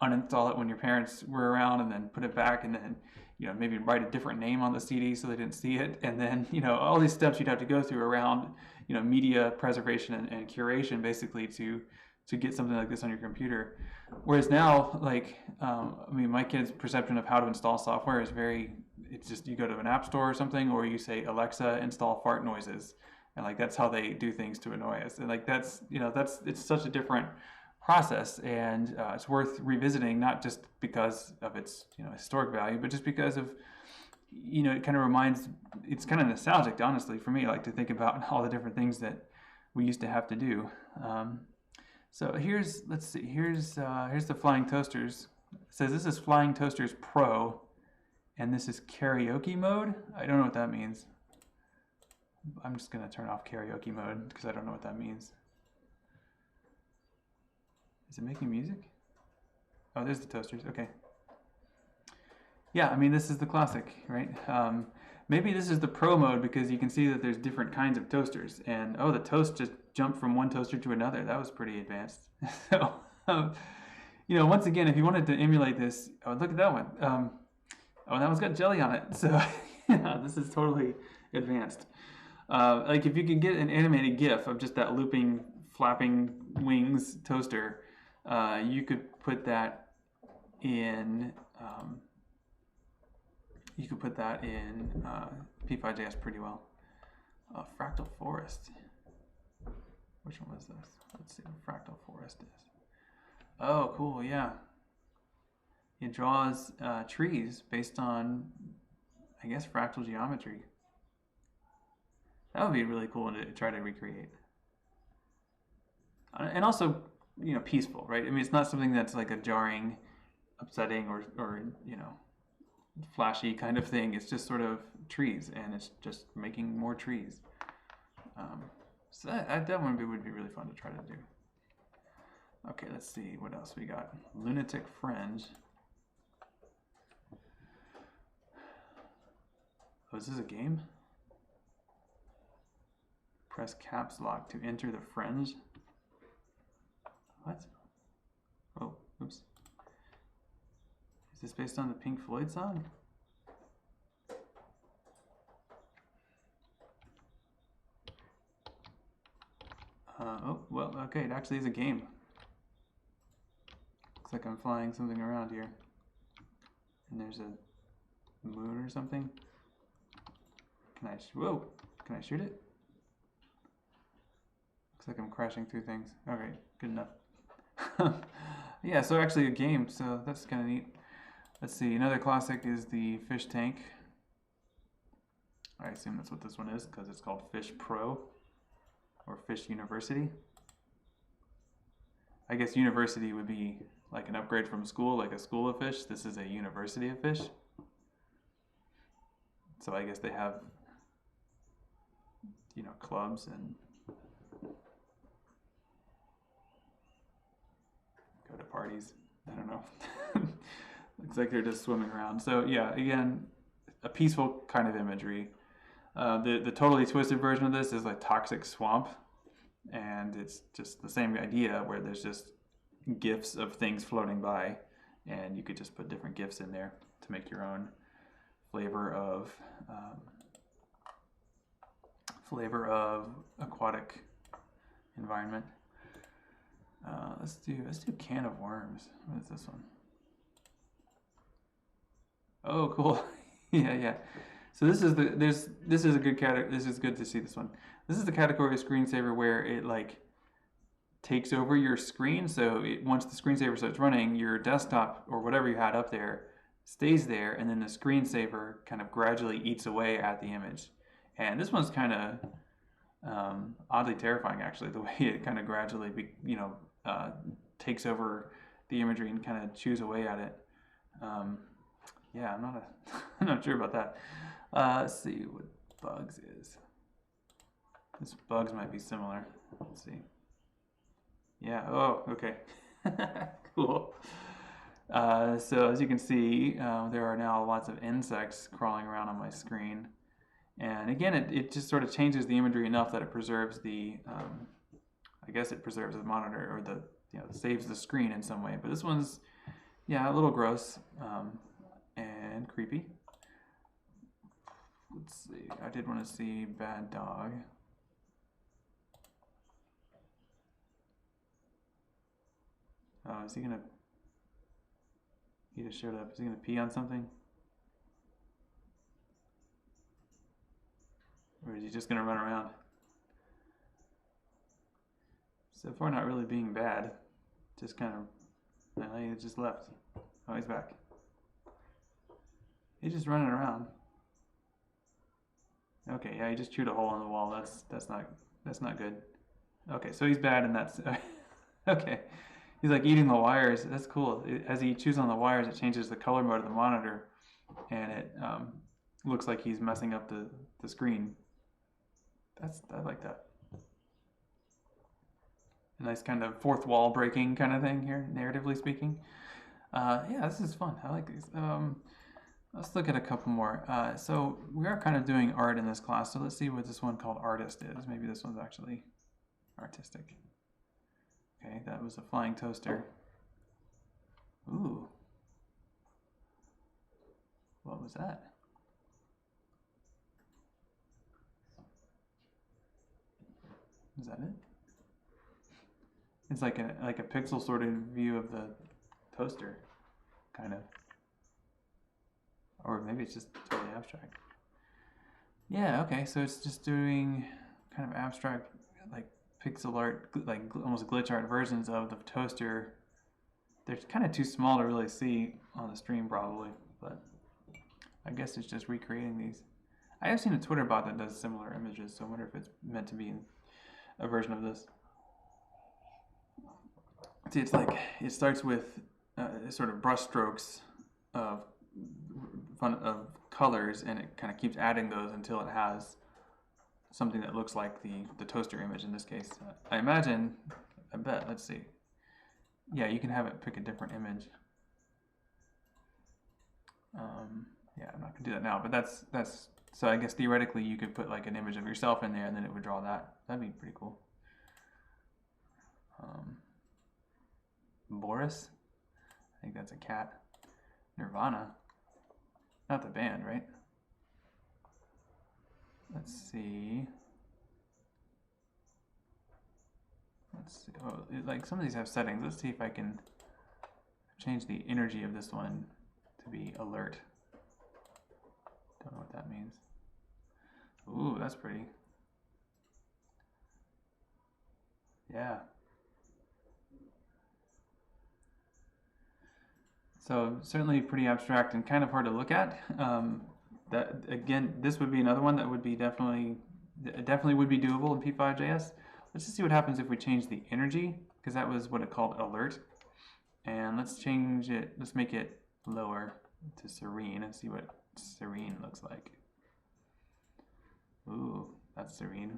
Speaker 1: uninstall it when your parents were around, and then put it back, and then maybe write a different name on the CD so they didn't see it, and then all these steps you'd have to go through around media preservation and curation, basically, to get something like this on your computer. Whereas now, my kid's perception of how to install software is it's just you go to an app store or something, or you say, Alexa, install fart noises, and that's how they do things to annoy us, and it's such a different process, and it's worth revisiting, not just because of its historic value, but just because of it kind of it's kind of nostalgic, honestly, for me, to think about all the different things that we used to have to do. So here's the Flying Toasters. It says this is Flying Toasters Pro, and this is karaoke mode. I don't know what that means. I'm just gonna turn off karaoke mode because I don't know what that means. Is it making music? Oh, there's the toasters. Okay. Yeah, this is the classic, right? Maybe this is the pro mode because you can see that there's different kinds of toasters. And, the toast just jumped from one toaster to another. That was pretty advanced. So, once again, if you wanted to emulate this, look at that one. That one's got jelly on it. So, this is totally advanced. If you could get an animated GIF of just that looping, flapping wings toaster, you could put that in P5.js pretty well. Fractal Forest. Which one was this? Let's see what Fractal Forest is. Oh, cool, yeah. It draws trees based on, I guess, fractal geometry. That would be really cool to try to recreate. And also, peaceful, right? It's not something that's like a jarring, upsetting, or flashy kind of thing. It's just sort of trees, and it's just making more trees. So that one would be really fun to try to do. Okay, let's see what else we got. Lunatic Fringe. Oh, is this a game? Press caps lock to enter the fringe. What? Oh, oops. Is this based on the Pink Floyd song? Oh, well, okay, it actually is a game. Looks like I'm flying something around here. And there's a moon or something. Whoa, can I shoot it? Looks like I'm crashing through things. Okay, good enough. Yeah, so actually a game, so that's kind of neat. Let's see, another classic is the fish tank. I assume that's what this one is because it's called Fish Pro or fish university. I guess university would be like an upgrade from school, like a school of fish. This is a university of fish. So I guess they have, you know, clubs and go to parties. I don't know. Looks like they're just swimming around. So yeah, again, a peaceful kind of imagery. The totally twisted version of this is like Toxic Swamp, and it's just the same idea where there's just GIFs of things floating by, and you could just put different GIFs in there to make your own flavor of aquatic environment. Let's do Can of Worms. What is this one? Oh, cool. Yeah. So this is a good category. This is good to see this one. This is the category of screensaver where it like takes over your screen. So once the screensaver starts running, your desktop or whatever you had up there stays there, and then the screensaver kind of gradually eats away at the image. And this one's kind of oddly terrifying, actually, the way it kind of gradually, takes over the imagery and kind of chews away at it. Yeah, I'm not sure about that. Let's see what bugs is. This bugs might be similar. Let's see. Yeah. Oh, okay. Cool. So as you can see, there are now lots of insects crawling around on my screen. And again, it just sort of changes the imagery enough that it preserves the, I guess it preserves the monitor, or saves the screen in some way. But this one's, yeah, a little gross and creepy. Let's see, I did want to see Bad Dog. Oh, is he gonna, he just showed up. Is he gonna pee on something? Or is he just gonna run around? So far not really being bad. Just kind of, he just left. Oh, he's back. He's just running around. Okay, yeah, he just chewed a hole in the wall. That's not good. Okay, so he's bad, and that's okay. He's like eating the wires. That's cool. As he chews on the wires, it changes the color mode of the monitor, and it looks like he's messing up the screen. I like that. A nice kind of fourth wall breaking kind of thing here, narratively speaking. Yeah, this is fun. I like these. Let's look at a couple more. So we are kind of doing art in this class, so let's see what this one called Artist is. Maybe this one's actually artistic. Okay, that was a flying toaster. Ooh. What was that? Is that it? It's like a pixel sorted view of the toaster, kind of. Or maybe it's just totally abstract. Yeah, okay, so it's just doing kind of abstract, like pixel art, like almost glitch art versions of the toaster. They're kind of too small to really see on the stream probably, but I guess it's just recreating these. I have seen a Twitter bot that does similar images, so I wonder if it's meant to be a version of this. See, it's like, it starts with sort of brush strokes of colors, and it kind of keeps adding those until it has something that looks like the toaster image in this case. I bet, let's see. Yeah, you can have it pick a different image. Yeah, I'm not gonna do that now, but that's so I guess theoretically you could put like an image of yourself in there, and then it would draw that. That'd be pretty cool. Boris, I think that's a cat. Nirvana, not the band, right? Let's see. Oh, like some of these have settings. Let's see if I can change the energy of this one to be alert. Don't know what that means. Ooh, that's pretty. Yeah. So certainly pretty abstract and kind of hard to look at. That again, this would be another one that would be definitely would be doable in P5.js. let's just see what happens if we change the energy, because that was what it called alert. And let's change it, let's make it lower to serene and see what serene looks like. Ooh, that's serene.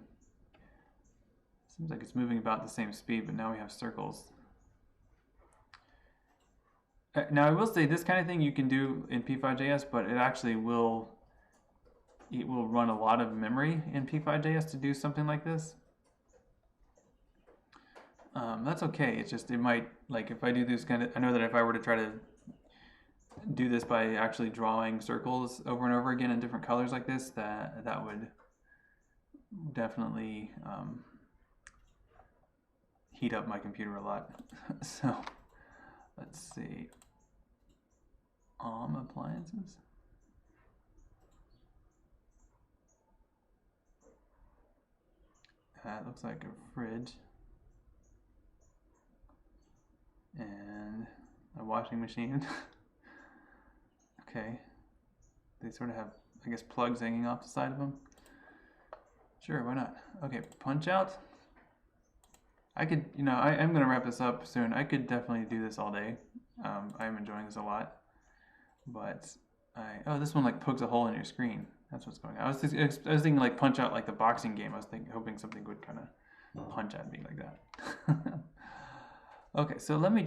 Speaker 1: Seems like it's moving about the same speed, but now we have circles. Now I will say this kind of thing you can do in P5.js, but it actually will run a lot of memory in P5.js to do something like this. That's okay. It's just, it might, like if I do this kind of, I know that if I were to try to do this by actually drawing circles over and over again in different colors like this, that would definitely heat up my computer a lot. So let's see. Appliances. That looks like a fridge. And a washing machine. Okay. They sort of have, I guess, plugs hanging off the side of them. Sure, why not? Okay, punch out. I could, you know, I'm going to wrap this up soon. I could definitely do this all day. I'm enjoying this a lot. But oh, this one like pokes a hole in your screen. That's what's going on. I was thinking like punch out like the boxing game. I was hoping something would kind of punch at me like that. Okay, so let me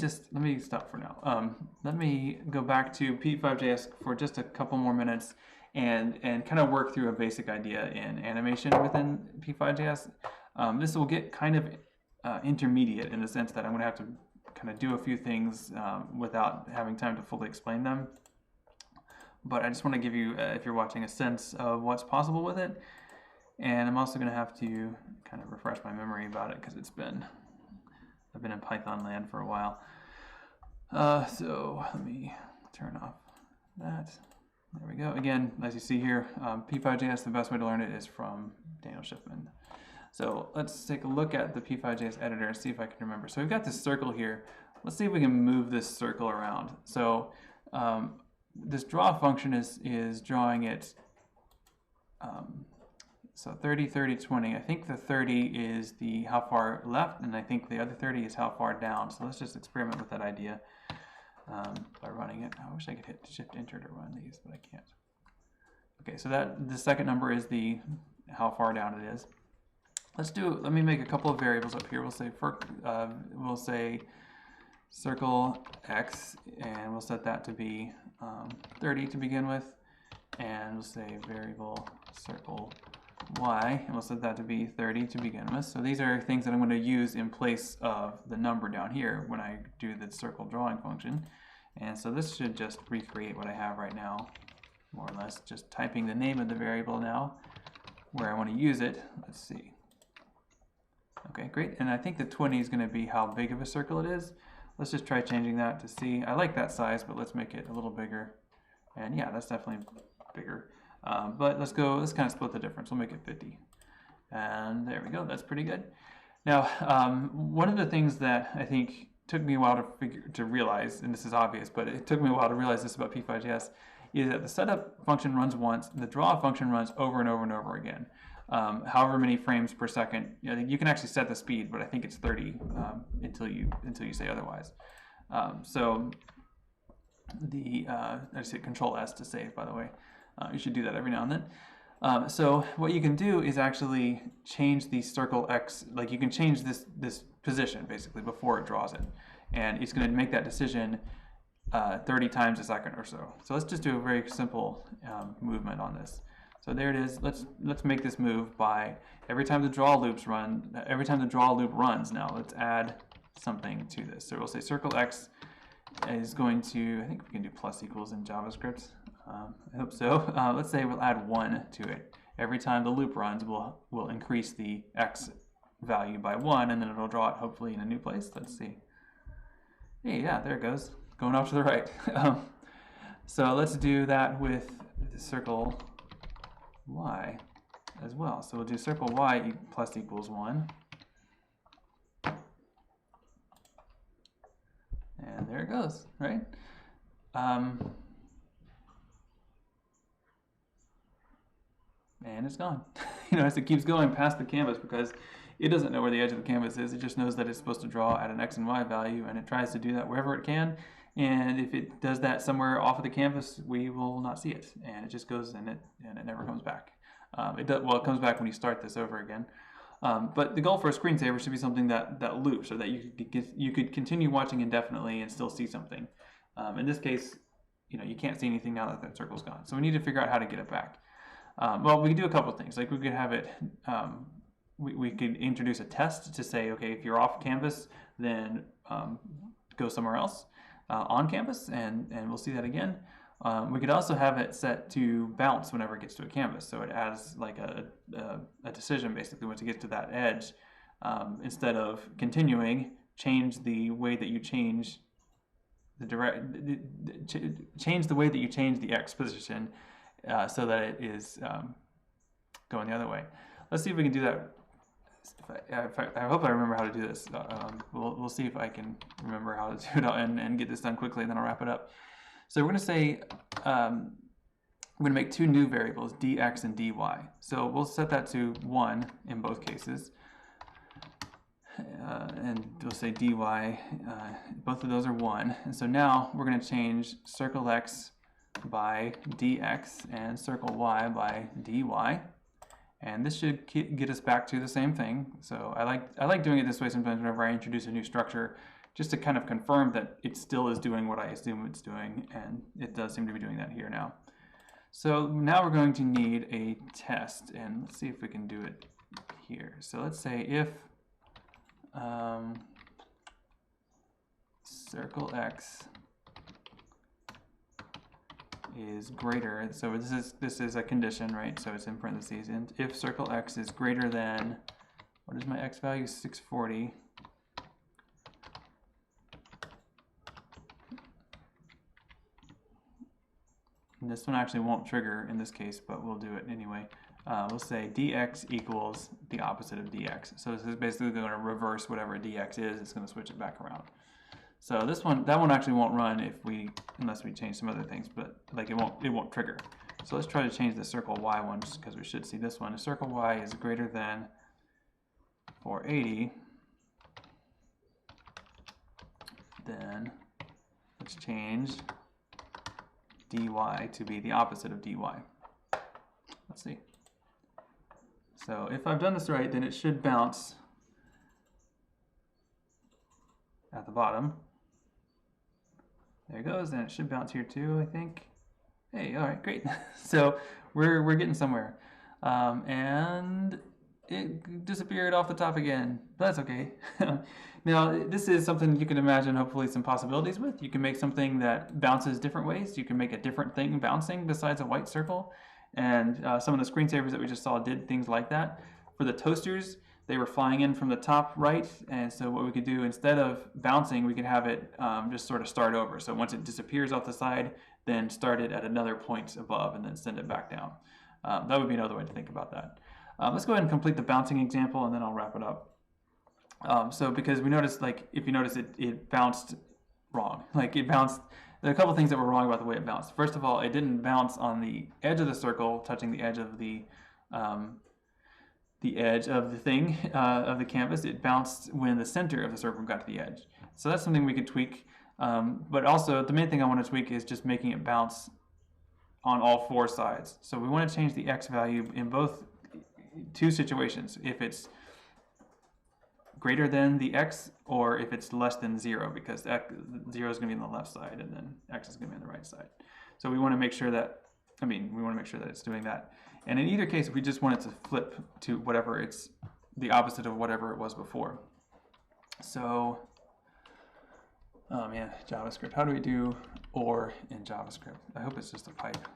Speaker 1: stop for now. Let me go back to P5.js for just a couple more minutes and kind of work through a basic idea in animation within P5.js. This will get kind of intermediate in the sense that I'm going to have to kind of do a few things without having time to fully explain them. But I just want to give you, if you're watching, a sense of what's possible with it. And I'm also going to have to kind of refresh my memory about it because I've been in Python land for a while. So let me turn off that. There we go. Again, as you see here, P5.js, the best way to learn it is from Daniel Schiffman. So let's take a look at the P5.js editor and see if I can remember. So we've got this circle here. Let's see if we can move this circle around. So this draw function is drawing it, so 30, 30, 20. I think the 30 is the how far left, and I think the other 30 is how far down. So let's just experiment with that idea by running it. I wish I could hit Shift Enter to run these, but I can't. Okay, so the second number is the how far down it is. Let me make a couple of variables up here. We'll say circle X, and we'll set that to be 30 to begin with, and we'll say variable circle Y, and we'll set that to be 30 to begin with. So these are things that I'm going to use in place of the number down here when I do the circle drawing function. And so this should just recreate what I have right now, more or less, just typing the name of the variable now, where I want to use it. Let's see. Okay, great. And I think the 20 is going to be how big of a circle it is. Let's just try changing that to see. I like that size, but let's make it a little bigger. And yeah, that's definitely bigger. But let's kind of split the difference. We'll make it 50. And there we go. That's pretty good. Now, one of the things that I think took me a while to realize, and this is obvious, but it took me a while to realize this about P5.js, is that the setup function runs once, the draw function runs over and over and over again. However many frames per second. You can actually set the speed, but I think it's 30 until you say otherwise. So I just hit Control S to save, by the way. You should do that every now and then. So what you can do is actually change the circle X, like you can change this position basically before it draws it, and it's going to make that decision 30 times a second or so. So let's just do a very simple movement on this. So there it is. Let's make this move by every time the draw loop runs. Now let's add something to this. So we'll say circle X is going to, I think we can do plus equals in JavaScript. I hope so. Let's say we'll add 1 to it. Every time the loop runs, we'll increase the X value by 1, and then it'll draw it hopefully in a new place. Let's see. Hey, yeah, there it goes. Going off to the right. So let's do that with the circle Y as well. So we'll do circle Y plus equals 1. And there it goes, right? And it's gone. As it keeps going past the canvas, because it doesn't know where the edge of the canvas is. It just knows that it's supposed to draw at an X and Y value, and it tries to do that wherever it can. And if it does that somewhere off of the canvas, we will not see it, and it just goes in it, and it never comes back. It comes back when you start this over again. But the goal for a screensaver should be something that loops, so that you could continue watching indefinitely and still see something. In this case, you can't see anything now that that circle's gone. So we need to figure out how to get it back. Well, we could do a couple of things. Like we could have it, we could introduce a test to say, okay, if you're off canvas, then go somewhere else on canvas, and we'll see that again. We could also have it set to bounce whenever it gets to a canvas, so it adds like a decision basically once it gets to that edge. Instead of continuing, change the way that you change change the way that you change the X position so that it is going the other way. Let's see if we can do that. I hope I remember how to do this. We'll see if I can remember how to do it and get this done quickly, and then I'll wrap it up. So we're going to say, I'm going to make two new variables, dx and dy. So we'll set that to 1 in both cases. And we'll say dy, both of those are 1. And so now we're going to change circle x by dx and circle y by dy. And this should get us back to the same thing. So I like doing it this way sometimes whenever I introduce a new structure, just to kind of confirm that it still is doing what I assume it's doing, and it does seem to be doing that here now. So now we're going to need a test, and let's see if we can do it here. So let's say if circle x is greater, so this is a condition, right? So it's in parentheses, and if circle x is greater than, what is my x value? 640. And this one actually won't trigger in this case, but we'll do it anyway. We'll say dx equals the opposite of dx. So this is basically going to reverse whatever dx is. It's going to switch it back around. So that one actually won't run unless we change some other things, but like it won't trigger. So let's try to change the circle y one, just because we should see this one. If circle y is greater than 480, then let's change dy to be the opposite of dy. Let's see. So if I've done this right, then it should bounce at the bottom. There it goes, and it should bounce here too, I think. Hey, all right, great. So we're getting somewhere. And it disappeared off the top again. But that's okay. Now, this is something you can imagine hopefully some possibilities with. You can make something that bounces different ways. You can make a different thing bouncing besides a white circle. And some of the screensavers that we just saw did things like that. For the toasters, they were flying in from the top right, and so what we could do, instead of bouncing, we could have it just sort of start over. So once it disappears off the side, then start it at another point above and then send it back down. That would be another way to think about that. Let's go ahead and complete the bouncing example, and then I'll wrap it up. So because we noticed, like, if you notice, it bounced wrong. Like it bounced, there are a couple things that were wrong about the way it bounced. First of all, it didn't bounce on the edge of the circle, touching the edge of the thing, of the canvas. It bounced when the center of the circle got to the edge. So that's something we could tweak. But also, the main thing I want to tweak is just making it bounce on all 4 sides. So we want to change the x value in both 2 situations. If it's greater than the x, or if it's less than 0, because 0 is going to be on the left side, and then x is going to be on the right side. So we want to make sure that, we want to make sure that it's doing that. And in either case, we just want it to flip to whatever it's the opposite of whatever it was before. So, oh man, JavaScript. How do we do OR in JavaScript? I hope it's just a pipe.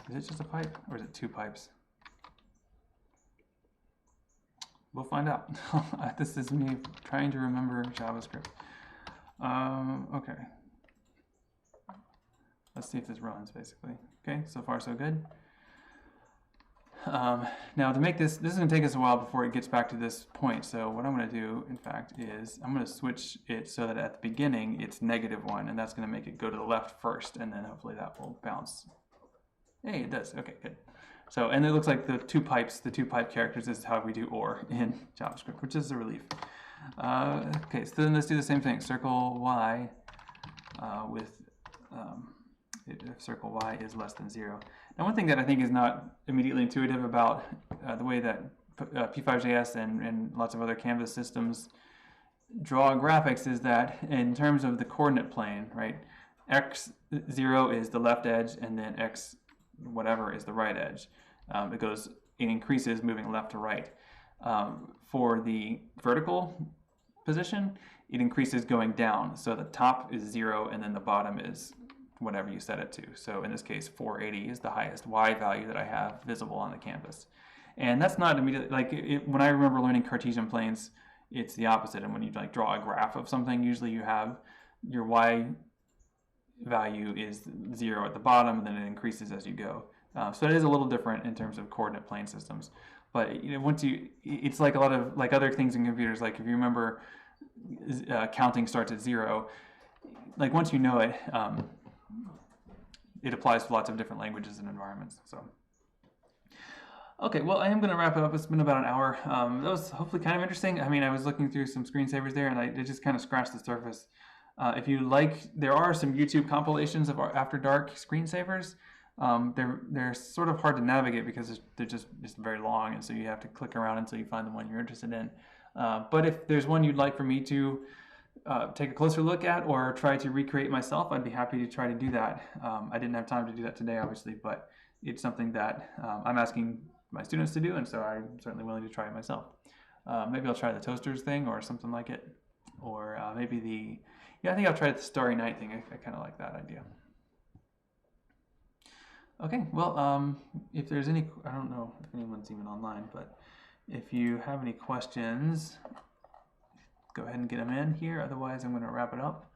Speaker 1: Is it just a pipe, or is it 2 pipes? We'll find out. This is me trying to remember JavaScript. Okay. Let's see if this runs, basically. Okay, so far so good. Now to make this is going to take us a while before it gets back to this point. So what I'm going to do, in fact, is I'm going to switch it so that at the beginning it's -1, and that's going to make it go to the left first, and then hopefully that will bounce Hey, it does. Okay, good. So, and it looks like the two pipe characters is how we do OR in JavaScript, which is a relief. Okay, so then let's do the same thing. Circle Y with if circle Y is less than 0. Now, one thing that I think is not immediately intuitive about the way that P5.js and lots of other Canvas systems draw graphics is that in terms of the coordinate plane, right? X0 is the left edge, and then X whatever is the right edge. It increases moving left to right. For the vertical position, it increases going down. So the top is 0, and then the bottom is whatever you set it to. So in this case, 480 is the highest Y value that I have visible on the canvas. And that's not immediately, like when I remember learning Cartesian planes, it's the opposite. And when you like draw a graph of something, usually you have your Y value is 0 at the bottom, and then it increases as you go. So it is a little different in terms of coordinate plane systems. But once it's like a lot of like other things in computers. Like if you remember, counting starts at 0. Like once you know it, it applies to lots of different languages and environments. So. Okay, well, I am going to wrap it up. It's been about an hour. That was hopefully kind of interesting. I mean, I was looking through some screensavers there, and it just kind of scratched the surface. If you like, there are some YouTube compilations of After Dark screensavers. They're sort of hard to navigate because they're just very long, and so you have to click around until you find the one you're interested in. But if there's one you'd like for me to take a closer look at or try to recreate myself, I'd be happy to try to do that. I didn't have time to do that today, obviously, but it's something that I'm asking my students to do, and so I'm certainly willing to try it myself. Maybe I'll try the toasters thing or something like it, or maybe I think I'll try the Starry Night thing. I kind of like that idea. Okay, well, if there's any, I don't know if anyone's even online, but if you have any questions, go ahead and get them in here. Otherwise, I'm going to wrap it up.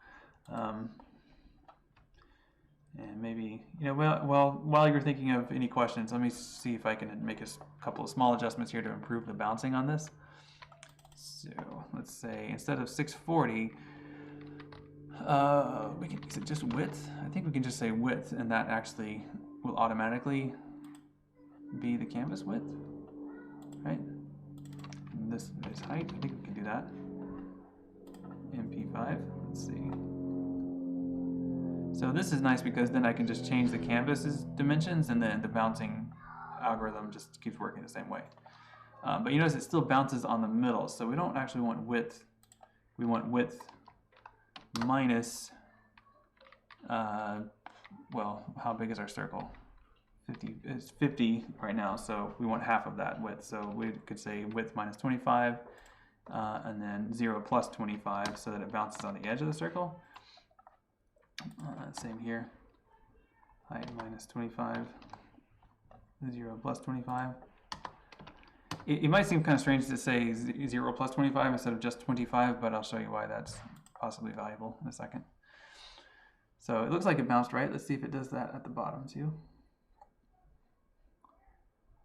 Speaker 1: And maybe, while you're thinking of any questions, let me see if I can make a couple of small adjustments here to improve the bouncing on this. So let's say instead of 640, is it just width? I think we can just say width, and that actually will automatically be the canvas width, right? And this is height. I think we can do that. MP5, let's see. So this is nice because then I can just change the canvas's dimensions, and then the bouncing algorithm just keeps working the same way. But you notice it still bounces on the middle, so we don't actually want width. We want width minus, well, how big is our circle? 50. It's 50 right now, so we want half of that width. So we could say width minus 25, and then 0 plus 25, so that it bounces on the edge of the circle. Same here. Height minus 25, 0 plus 25. It might seem kind of strange to say 0 plus 25 instead of just 25, but I'll show you why that's possibly valuable in a second. So it looks like it bounced right. Let's see if it does that at the bottom too.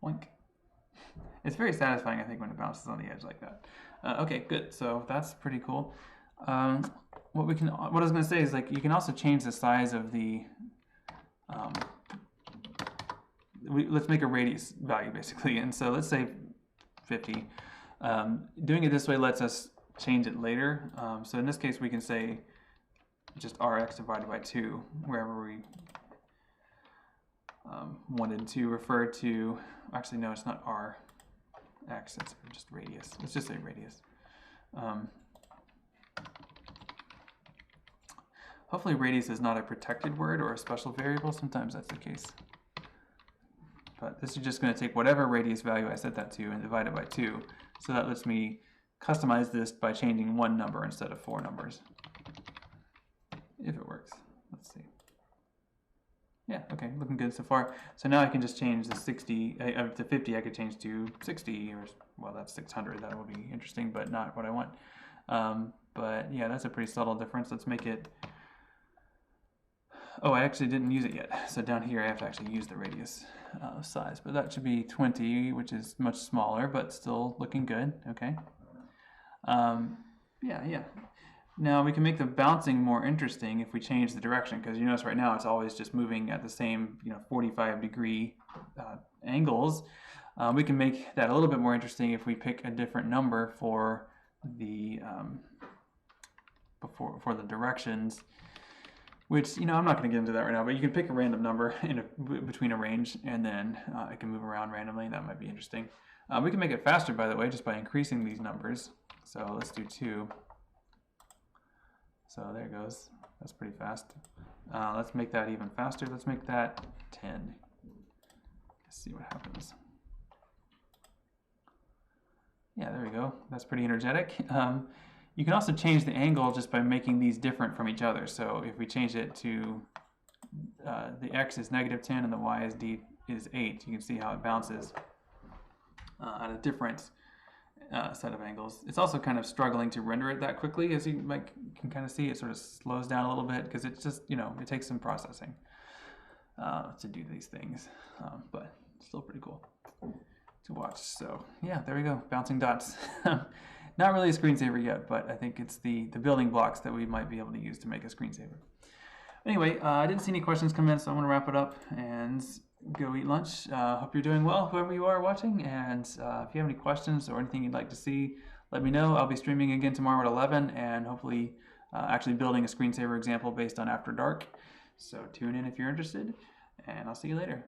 Speaker 1: Oink. It's very satisfying, I think, when it bounces on the edge like that. Okay, good. So that's pretty cool. What I was going to say is, like, you can also change the size of the. Let's make a radius value basically, and so let's say 50. Doing it this way lets us change it later. So in this case, we can say just Rx divided by 2 wherever we wanted to refer to. Actually, no, it's not Rx. It's just radius. Let's just say radius. Hopefully radius is not a protected word or a special variable. Sometimes that's the case. But this is just going to take whatever radius value I set that to and divide it by 2. So that lets me customize this by changing one number instead of 4 numbers. If it works. Let's see. Yeah, okay, looking good so far. So now I can just change the 60 to 50. I could change to 60, or, well, that's 600. That would be interesting, but not what I want. But yeah, that's a pretty subtle difference. Let's make it. Oh, I actually didn't use it yet. So down here I have to actually use the radius size, but that should be 20, which is much smaller, but still looking good. Okay. Yeah. Now we can make the bouncing more interesting if we change the direction, because you notice right now it's always just moving at the same 45-degree angles. We can make that a little bit more interesting if we pick a different number for the for the directions, which I'm not going to get into that right now, but you can pick a random number between a range, and then it can move around randomly. That might be interesting. We can make it faster, by the way, just by increasing these numbers. So let's do 2. So there it goes. That's pretty fast. Let's make that even faster. Let's make that 10. Let's see what happens. Yeah, there we go. That's pretty energetic. You can also change the angle just by making these different from each other. So if we change it to the x is -10 and the y is 8, you can see how it bounces at a different set of angles. It's also kind of struggling to render it that quickly, as you can kind of see. It sort of slows down a little bit because it's just, it takes some processing to do these things, but still pretty cool to watch. So yeah, there we go, bouncing dots. Not really a screensaver yet, but I think it's the building blocks that we might be able to use to make a screensaver. Anyway, I didn't see any questions come in, so I'm going to wrap it up and go eat lunch. Hope you're doing well, whoever you are watching, and if you have any questions or anything you'd like to see, let me know. I'll be streaming again tomorrow at 11, and hopefully actually building a screensaver example based on After Dark. So tune in if you're interested, and I'll see you later.